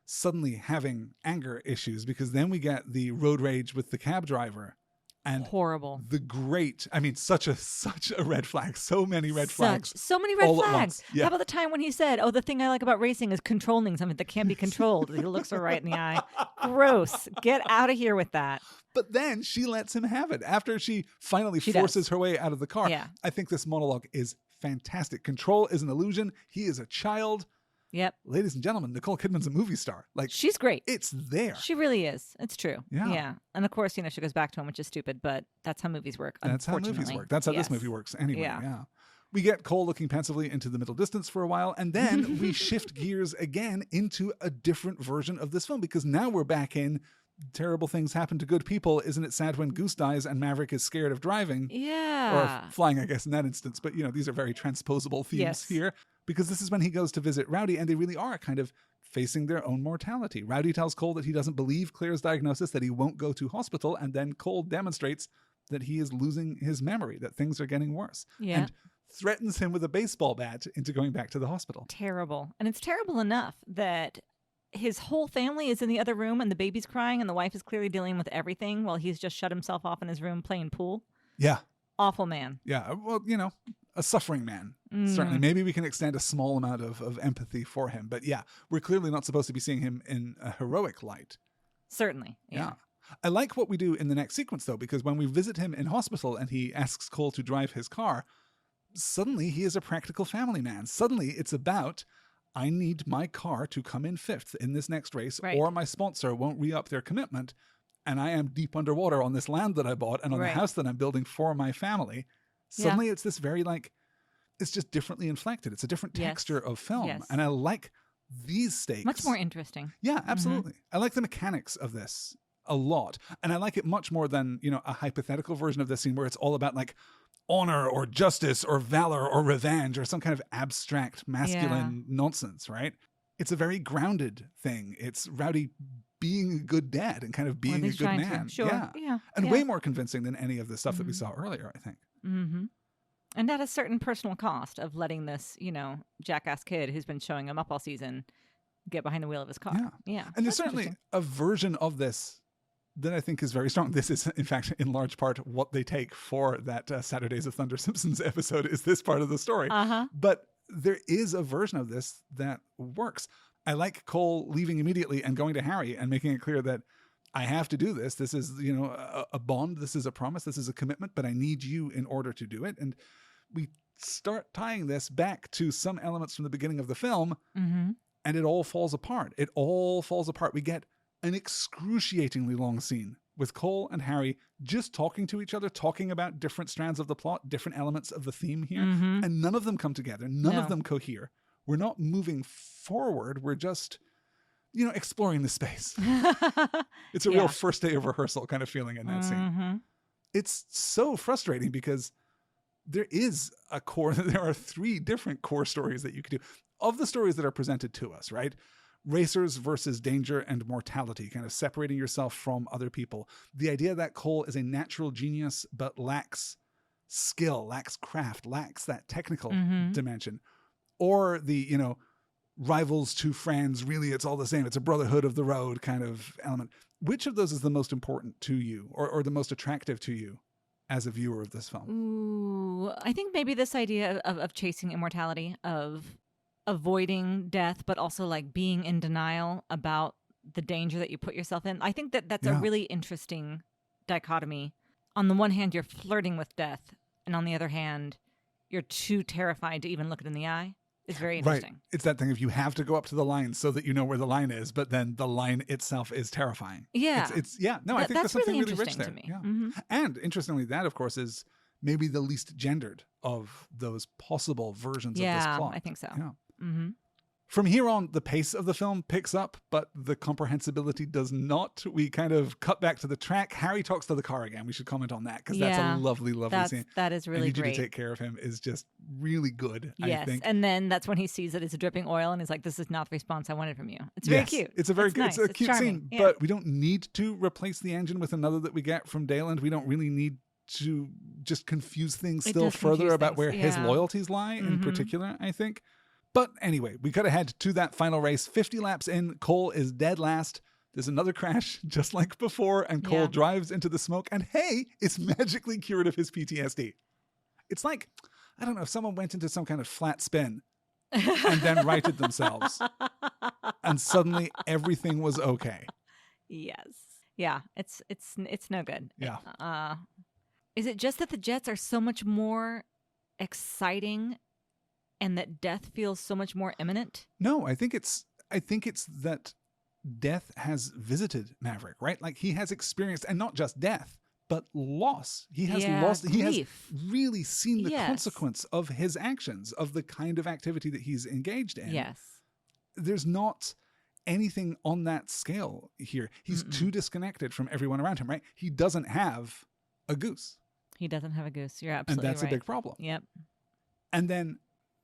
suddenly having anger issues, because then we get the road rage with the cab driver. And horrible. The great, I mean, such a red flag. So many red flags. So many red flags. Yeah. How about the time when he said, "Oh, the thing I like about racing is controlling something that can't be controlled." He looks her right in the eye. Gross. Get out of here with that. But then she lets him have it after she finally forces her way out of the car. Yeah. I think this monologue is fantastic. Control is an illusion. He is a child. Yep. Ladies and gentlemen, Nicole Kidman's a movie star. Like, she's great. It's there. She really is. It's true. Yeah. Yeah. And of course, she goes back to him, which is stupid, but that's how movies work. That's how movies work. That's how this movie works anyway. Yeah. We get Cole looking pensively into the middle distance for a while, and then we shift gears again into a different version of this film, because now we're back in terrible things happen to good people. Isn't it sad when Goose dies and Maverick is scared of driving? Yeah. Or flying, I guess, in that instance. But, these are very transposable themes here, because this is when he goes to visit Rowdy, and they really are kind of facing their own mortality. Rowdy tells Cole that he doesn't believe Claire's diagnosis, that he won't go to hospital, and then Cole demonstrates that he is losing his memory, that things are getting worse. Yeah. And threatens him with a baseball bat into going back to the hospital. Terrible. And it's terrible enough that his whole family is in the other room and the baby's crying and the wife is clearly dealing with everything while he's just shut himself off in his room playing pool. Yeah. Awful man. Yeah. Well, a suffering man. Certainly. Maybe we can extend a small amount of empathy for him. But yeah, we're clearly not supposed to be seeing him in a heroic light. Certainly. Yeah. I like what we do in the next sequence, though, because when we visit him in hospital and he asks Cole to drive his car, suddenly he is a practical family man. Suddenly it's about, I need my car to come in 5th in this next race, or my sponsor won't re-up their commitment, and I am deep underwater on this land that I bought and on the house that I'm building for my family. Suddenly it's this very, it's just differently inflected. It's a different texture of film. And I like these stakes. Much more interesting. Yeah, absolutely. I like the mechanics of this a lot. And I like it much more than, a hypothetical version of this scene where it's all about honor or justice or valor or revenge or some kind of abstract masculine nonsense, right? It's a very grounded thing. It's Rowdy being a good dad and kind of being a good man. Sure. Yeah. And way more convincing than any of the stuff that we saw earlier, I think. Mm-hmm. And at a certain personal cost of letting this, jackass kid who's been showing him up all season get behind the wheel of his car. Yeah. And there's certainly a version of this that I think is very strong. This is, in fact, in large part what they take for that Saturdays of Thunder Simpsons episode is this part of the story. But there is a version of this that works. I like Cole leaving immediately and going to Harry and making it clear that I have to do this. This is, a bond. This is a promise. This is a commitment, but I need you in order to do it. And we start tying this back to some elements from the beginning of the film, and it all falls apart. It all falls apart. We get an excruciatingly long scene with Cole and Harry just talking to each other, talking about different strands of the plot, different elements of the theme here, and none of them come together. None of them cohere. We're not moving forward. We're just, exploring the space. It's a real first day of rehearsal kind of feeling in that scene. It's so frustrating because there is a core, there are 3 different core stories that you could do. Of the stories that are presented to us, right? Racers versus danger and mortality, kind of separating yourself from other people. The idea that Cole is a natural genius but lacks skill, lacks craft, lacks that technical dimension. Or the, rivals to friends, really it's all the same. It's a brotherhood of the road kind of element. Which of those is the most important to you or the most attractive to you as a viewer of this film? Ooh, I think maybe this idea of chasing immortality, of avoiding death, but also being in denial about the danger that you put yourself in. I think that's a really interesting dichotomy. On the one hand, you're flirting with death, and on the other hand, you're too terrified to even look it in the eye. It's very interesting. Right. It's that thing of you have to go up to the line so that you know where the line is, but then the line itself is terrifying. Yeah. I think there's something really rich there. To me. Yeah. And interestingly, that of course is maybe the least gendered of those possible versions of this plot. Yeah, I think so. Yeah. From here on, the pace of the film picks up, but the comprehensibility does not. We kind of cut back to the track. Harry talks to the car again. We should comment on that because that's a lovely, lovely scene. That is really great. I need you to take care of him is just really good, yes. I think. And then that's when he sees that it's dripping oil and he's like, this is not the response I wanted from you. It's very cute. It's a very good, nice. It's a cute charming. scene, but we don't need to replace the engine with another that we get from Dayland. We don't really need to just confuse things still further about where his loyalties lie in particular, I think. But anyway, we cut ahead to that final race. 50 laps in, Cole is dead last. There's another crash just like before, and Cole drives into the smoke, and hey, it's magically cured of his PTSD. It's like, I don't know, if someone went into some kind of flat spin and then righted themselves, and suddenly everything was okay. Yes. Yeah, it's no good. Yeah. Is it just that the Jets are so much more exciting and that death feels so much more imminent. No, I think it's that death has visited Maverick, right? Like he has experienced, and not just death, but loss. He has lost. Grief. He has really seen the Yes. consequence of his actions, of the kind of activity that he's engaged in. Yes. There's not anything on that scale here. He's too disconnected from everyone around him, right? He doesn't have a goose. He doesn't have a goose. You're absolutely And that's right. a big problem. Yep. And then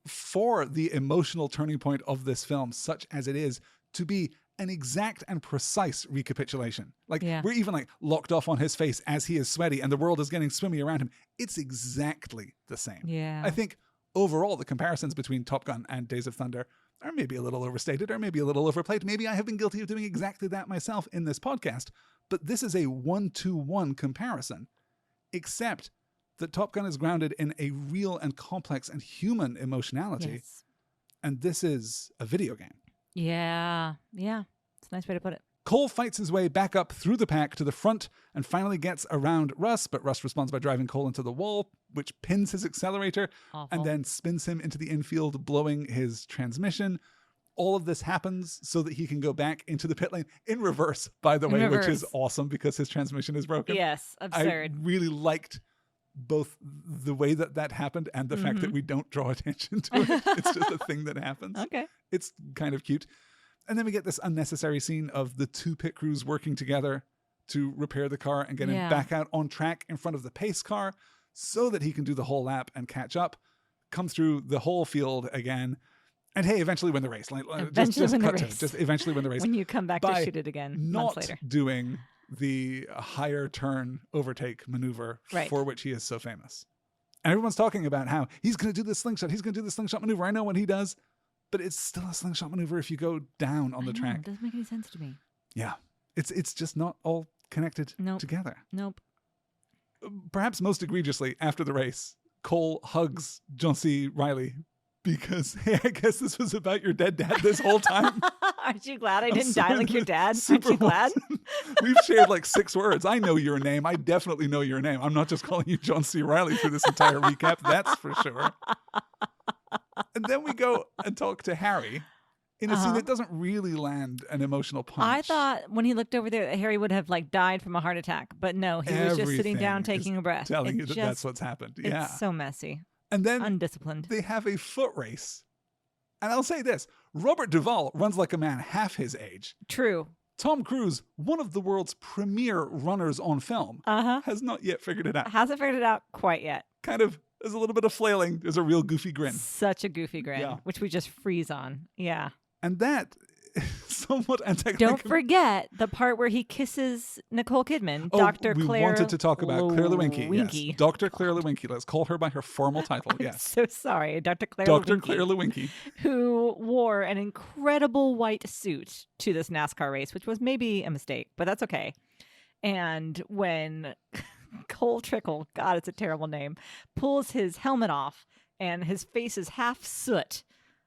for the emotional turning point of this film, such as it is, to be an exact and precise recapitulation. Like we're even like locked off on his face as he is sweaty and the world is getting swimmy around him. It's exactly the same. Yeah. I think overall the comparisons between Top Gun and Days of Thunder are maybe a little overstated or maybe a little overplayed. Maybe I have been guilty of doing exactly that myself in this podcast, but this is a 1-to-1 comparison, except that Top Gun is grounded in a real and complex and human emotionality. Yes. And this is a video game. Yeah. Yeah. It's a nice way to put it. Cole fights his way back up through the pack to the front and finally gets around Russ, but Russ responds by driving Cole into the wall, which pins his accelerator and then spins him into the infield, blowing his transmission. All of this happens so that he can go back into the pit lane in reverse, by the way, which is awesome because his transmission is broken. Yes, absurd. I really liked both the way that happened and the fact that we don't draw attention to it. It's just a thing that happens. Okay. It's kind of cute. And then we get this unnecessary scene of the two pit crews working together to repair the car and get him back out on track in front of the pace car so that he can do the whole lap and catch up, come through the whole field again, and hey, eventually win the race. Just eventually win the race. When you come back to shoot it again months later. Not doing the higher turn overtake maneuver for which he is so famous. And everyone's talking about how he's going to do this slingshot. He's going to do the slingshot maneuver. I know what he does, but it's still a slingshot maneuver if you go down on the track. It doesn't make any sense to me. Yeah. It's just not all connected together. Nope. Perhaps most egregiously, after the race, Cole hugs John C. Reilly because, hey, I guess this was about your dead dad this whole time. Aren't you glad I didn't die like your dad? Aren't you glad? We've shared like 6 words. I know your name. I definitely know your name. I'm not just calling you John C. Reilly through this entire recap. That's for sure. And then we go and talk to Harry in a scene that doesn't really land an emotional punch. I thought when he looked over there that Harry would have like died from a heart attack, but no, he was just sitting down taking a breath. Telling you that that's what's happened. Yeah. It's so messy. And then undisciplined. They have a foot race. And I'll say this, Robert Duvall runs like a man half his age. True. Tom Cruise, one of the world's premier runners on film, has not yet figured it out. Hasn't figured it out quite yet. Kind of, there's a little bit of flailing. There's a real goofy grin. Such a goofy grin, which we just freeze on. Yeah. And that is somewhat anticlimactic. Don't forget the part where he kisses Nicole Kidman, Dr. Claire. We wanted to talk about Claire Lewinky. Yes. Dr. Claire Lewinky. Let's call her by her formal title. Yes. I'm so sorry. Dr. Claire Lewinky. Who wore an incredible white suit to this NASCAR race, which was maybe a mistake, but that's okay. And when Cole Trickle, God, it's a terrible name, pulls his helmet off and his face is half soot.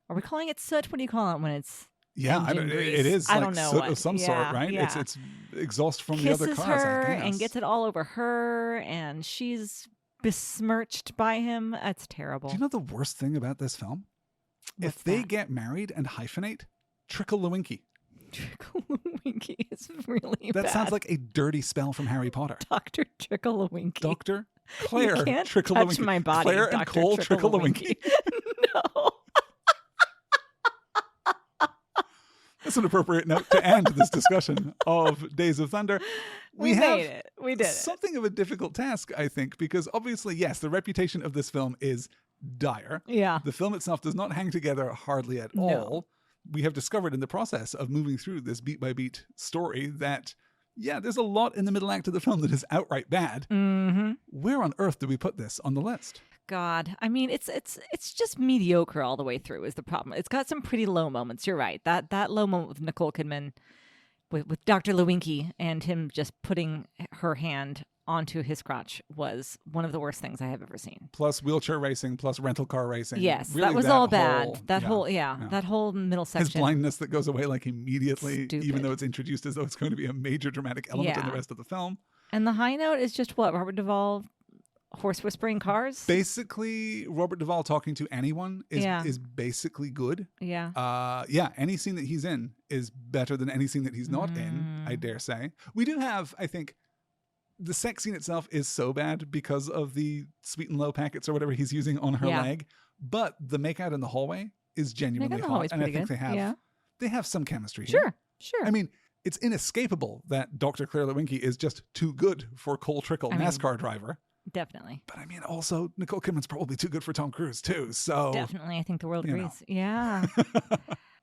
Are we calling it soot? What do you call it when it's it is. I like don't know soot what. of some sort, right? Yeah. It's exhaust from Kisses the other cars. her I guess. and gets it all over her, and she's besmirched by him. That's terrible. Do you know the worst thing about this film? What's if they get married and hyphenate, Trickle Lewinky. Trickle Lewinky is really bad. That sounds like a dirty spell from Harry Potter. Dr. Trickle Lewinky. Dr. Claire you can't Trickle touch Lewinky. my body, Claire Dr. and Cole Trickle Lewinky. No. That's an appropriate note to end this discussion of Days of Thunder. We made it. We did it. Something of a difficult task, I think, because obviously, yes, the reputation of this film is dire. Yeah. The film itself does not hang together hardly at all. We have discovered in the process of moving through this beat-by-beat story that, yeah, there's a lot in the middle act of the film that is outright bad. Mm-hmm. Where on earth do we put this on the list? God, I mean, it's just mediocre all the way through is the problem. It's got some pretty low moments. You're right. That low moment with Nicole Kidman, with Dr. Lewinky and him just putting her hand onto his crotch was one of the worst things I have ever seen. Plus wheelchair racing, plus rental car racing. Yes, really, that was all bad. That whole middle section. His blindness that goes away like immediately, Stupid. even though it's introduced as though it's going to be a major dramatic element in the rest of the film. And the high note is just what? Robert Duvall horse whispering cars. Basically, Robert Duvall talking to anyone is basically good. Yeah. Any scene that he's in is better than any scene that he's not in, I dare say. We do have, I think, the sex scene itself is so bad because of the sweet and low packets or whatever he's using on her leg. But the makeout in the hallway is genuinely hot. And I think they have some chemistry here. Sure. I mean, it's inescapable that Dr. Claire Lewinsky is just too good for Cole Trickle, NASCAR driver. Definitely. But I mean, also, Nicole Kidman's probably too good for Tom Cruise, too. So definitely. I think the world agrees. Yeah.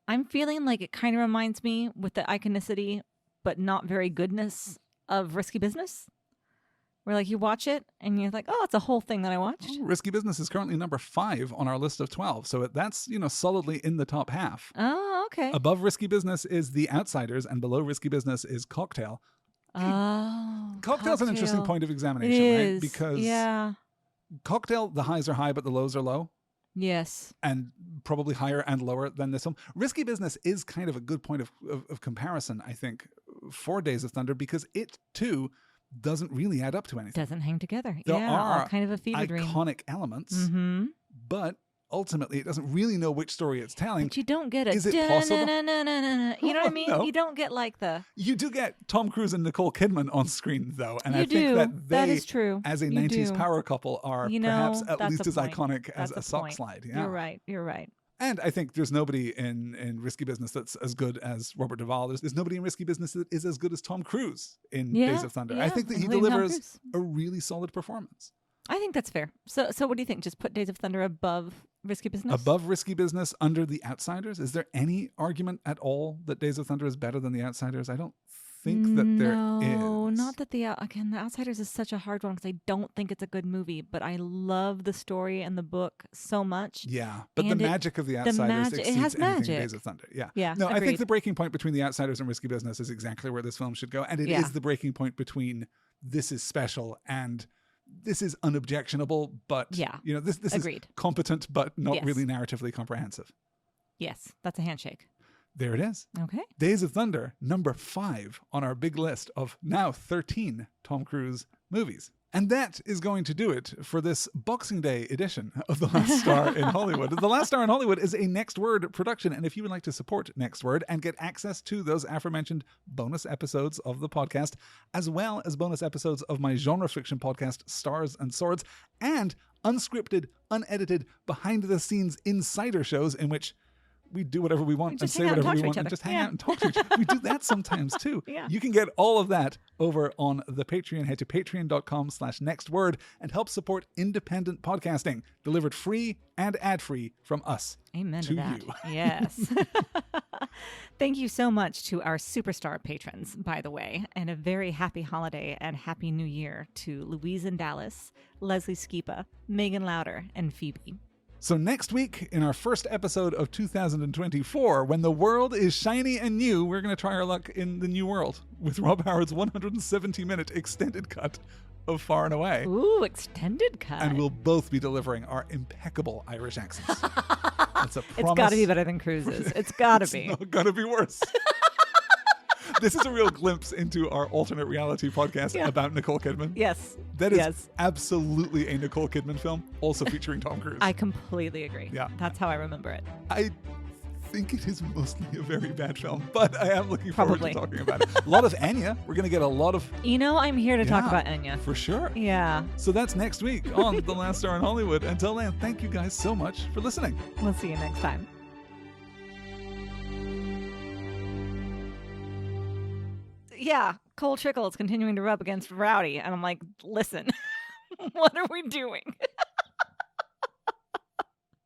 I'm feeling like it kind of reminds me with the iconicity, but not very goodness of Risky Business. Where like you watch it and you're like, oh, it's a whole thing that I watched. Oh, Risky Business is currently number 5 on our list of 12. So that's, solidly in the top half. Oh, okay. Above Risky Business is The Outsiders and below Risky Business is Cocktail. Oh, Cocktail's an interesting point of examination, right? Because Cocktail, the highs are high, but the lows are low. Yes. And probably higher and lower than this film. Risky Business is kind of a good point of comparison, I think, for Days of Thunder, because it, too, doesn't really add up to anything. Doesn't hang together. There are all kind of a fever dream. Iconic elements, but ultimately it doesn't really know which story it's telling. But you don't get it. Is it possible? You know what I mean? No. You don't get like the... You do get Tom Cruise and Nicole Kidman on screen, though. And I think that that is true. As a 90s power couple, are perhaps at least as iconic as a sock slide. Yeah. You're right. And I think there's nobody in Risky Business that's as good as Robert Duvall. There's nobody in Risky Business that is as good as Tom Cruise in Days of Thunder. I think that he delivers a really solid performance. I think that's fair. So what do you think? Just put Days of Thunder above Risky Business? Above Risky Business, under The Outsiders? Is there any argument at all that Days of Thunder is better than The Outsiders? I don't think that there is. No, not that The Outsiders is such a hard one because I don't think it's a good movie, but I love the story and the book so much. Yeah, but the magic of The Outsiders exceeds anything Days of Thunder. Yeah. No, agreed. I think the breaking point between The Outsiders and Risky Business is exactly where this film should go, and it is the breaking point between this is special and this is unobjectionable, but this is competent but not really narratively comprehensive. Yes, that's a handshake. There it is. Okay. Days of Thunder, number 5 on our big list of now 13 Tom Cruise movies. And that is going to do it for this Boxing Day edition of The Last Star in Hollywood. The Last Star in Hollywood is a Next Word production, and if you would like to support Next Word and get access to those aforementioned bonus episodes of the podcast, as well as bonus episodes of my genre fiction podcast, Stars and Swords, and unscripted, unedited, behind-the-scenes insider shows in which we do whatever we want and say whatever we want and just hang out and talk to each other. We do that sometimes too. Yeah. You can get all of that over on the Patreon. Head to patreon.com/nextword and help support independent podcasting delivered free and ad-free from us. Amen to that. You. Yes. Thank you so much to our superstar patrons, by the way, and a very happy holiday and happy new year to Louise in Dallas, Leslie Skipa, Megan Lauder, and Phoebe. So next week, in our first episode of 2024, when the world is shiny and new, we're going to try our luck in the new world with Rob Howard's 170-minute extended cut of Far and Away. Ooh, extended cut. And we'll both be delivering our impeccable Irish accents. That's a promise. It's got to be better than Cruise's. It's got to be. It's not going to be worse. This is a real glimpse into our alternate reality podcast about Nicole Kidman. Yes. That is absolutely a Nicole Kidman film, also featuring Tom Cruise. I completely agree. Yeah. That's how I remember it. I think it is mostly a very bad film, but I am looking forward to talking about it. A lot of Enya. We're going to get a lot of... I'm here to talk about Enya. For sure. Yeah. So that's next week on The Last Star in Hollywood. Until then, thank you guys so much for listening. We'll see you next time. Yeah, Cole Trickle is continuing to rub against Rowdy. And I'm like, listen, what are we doing?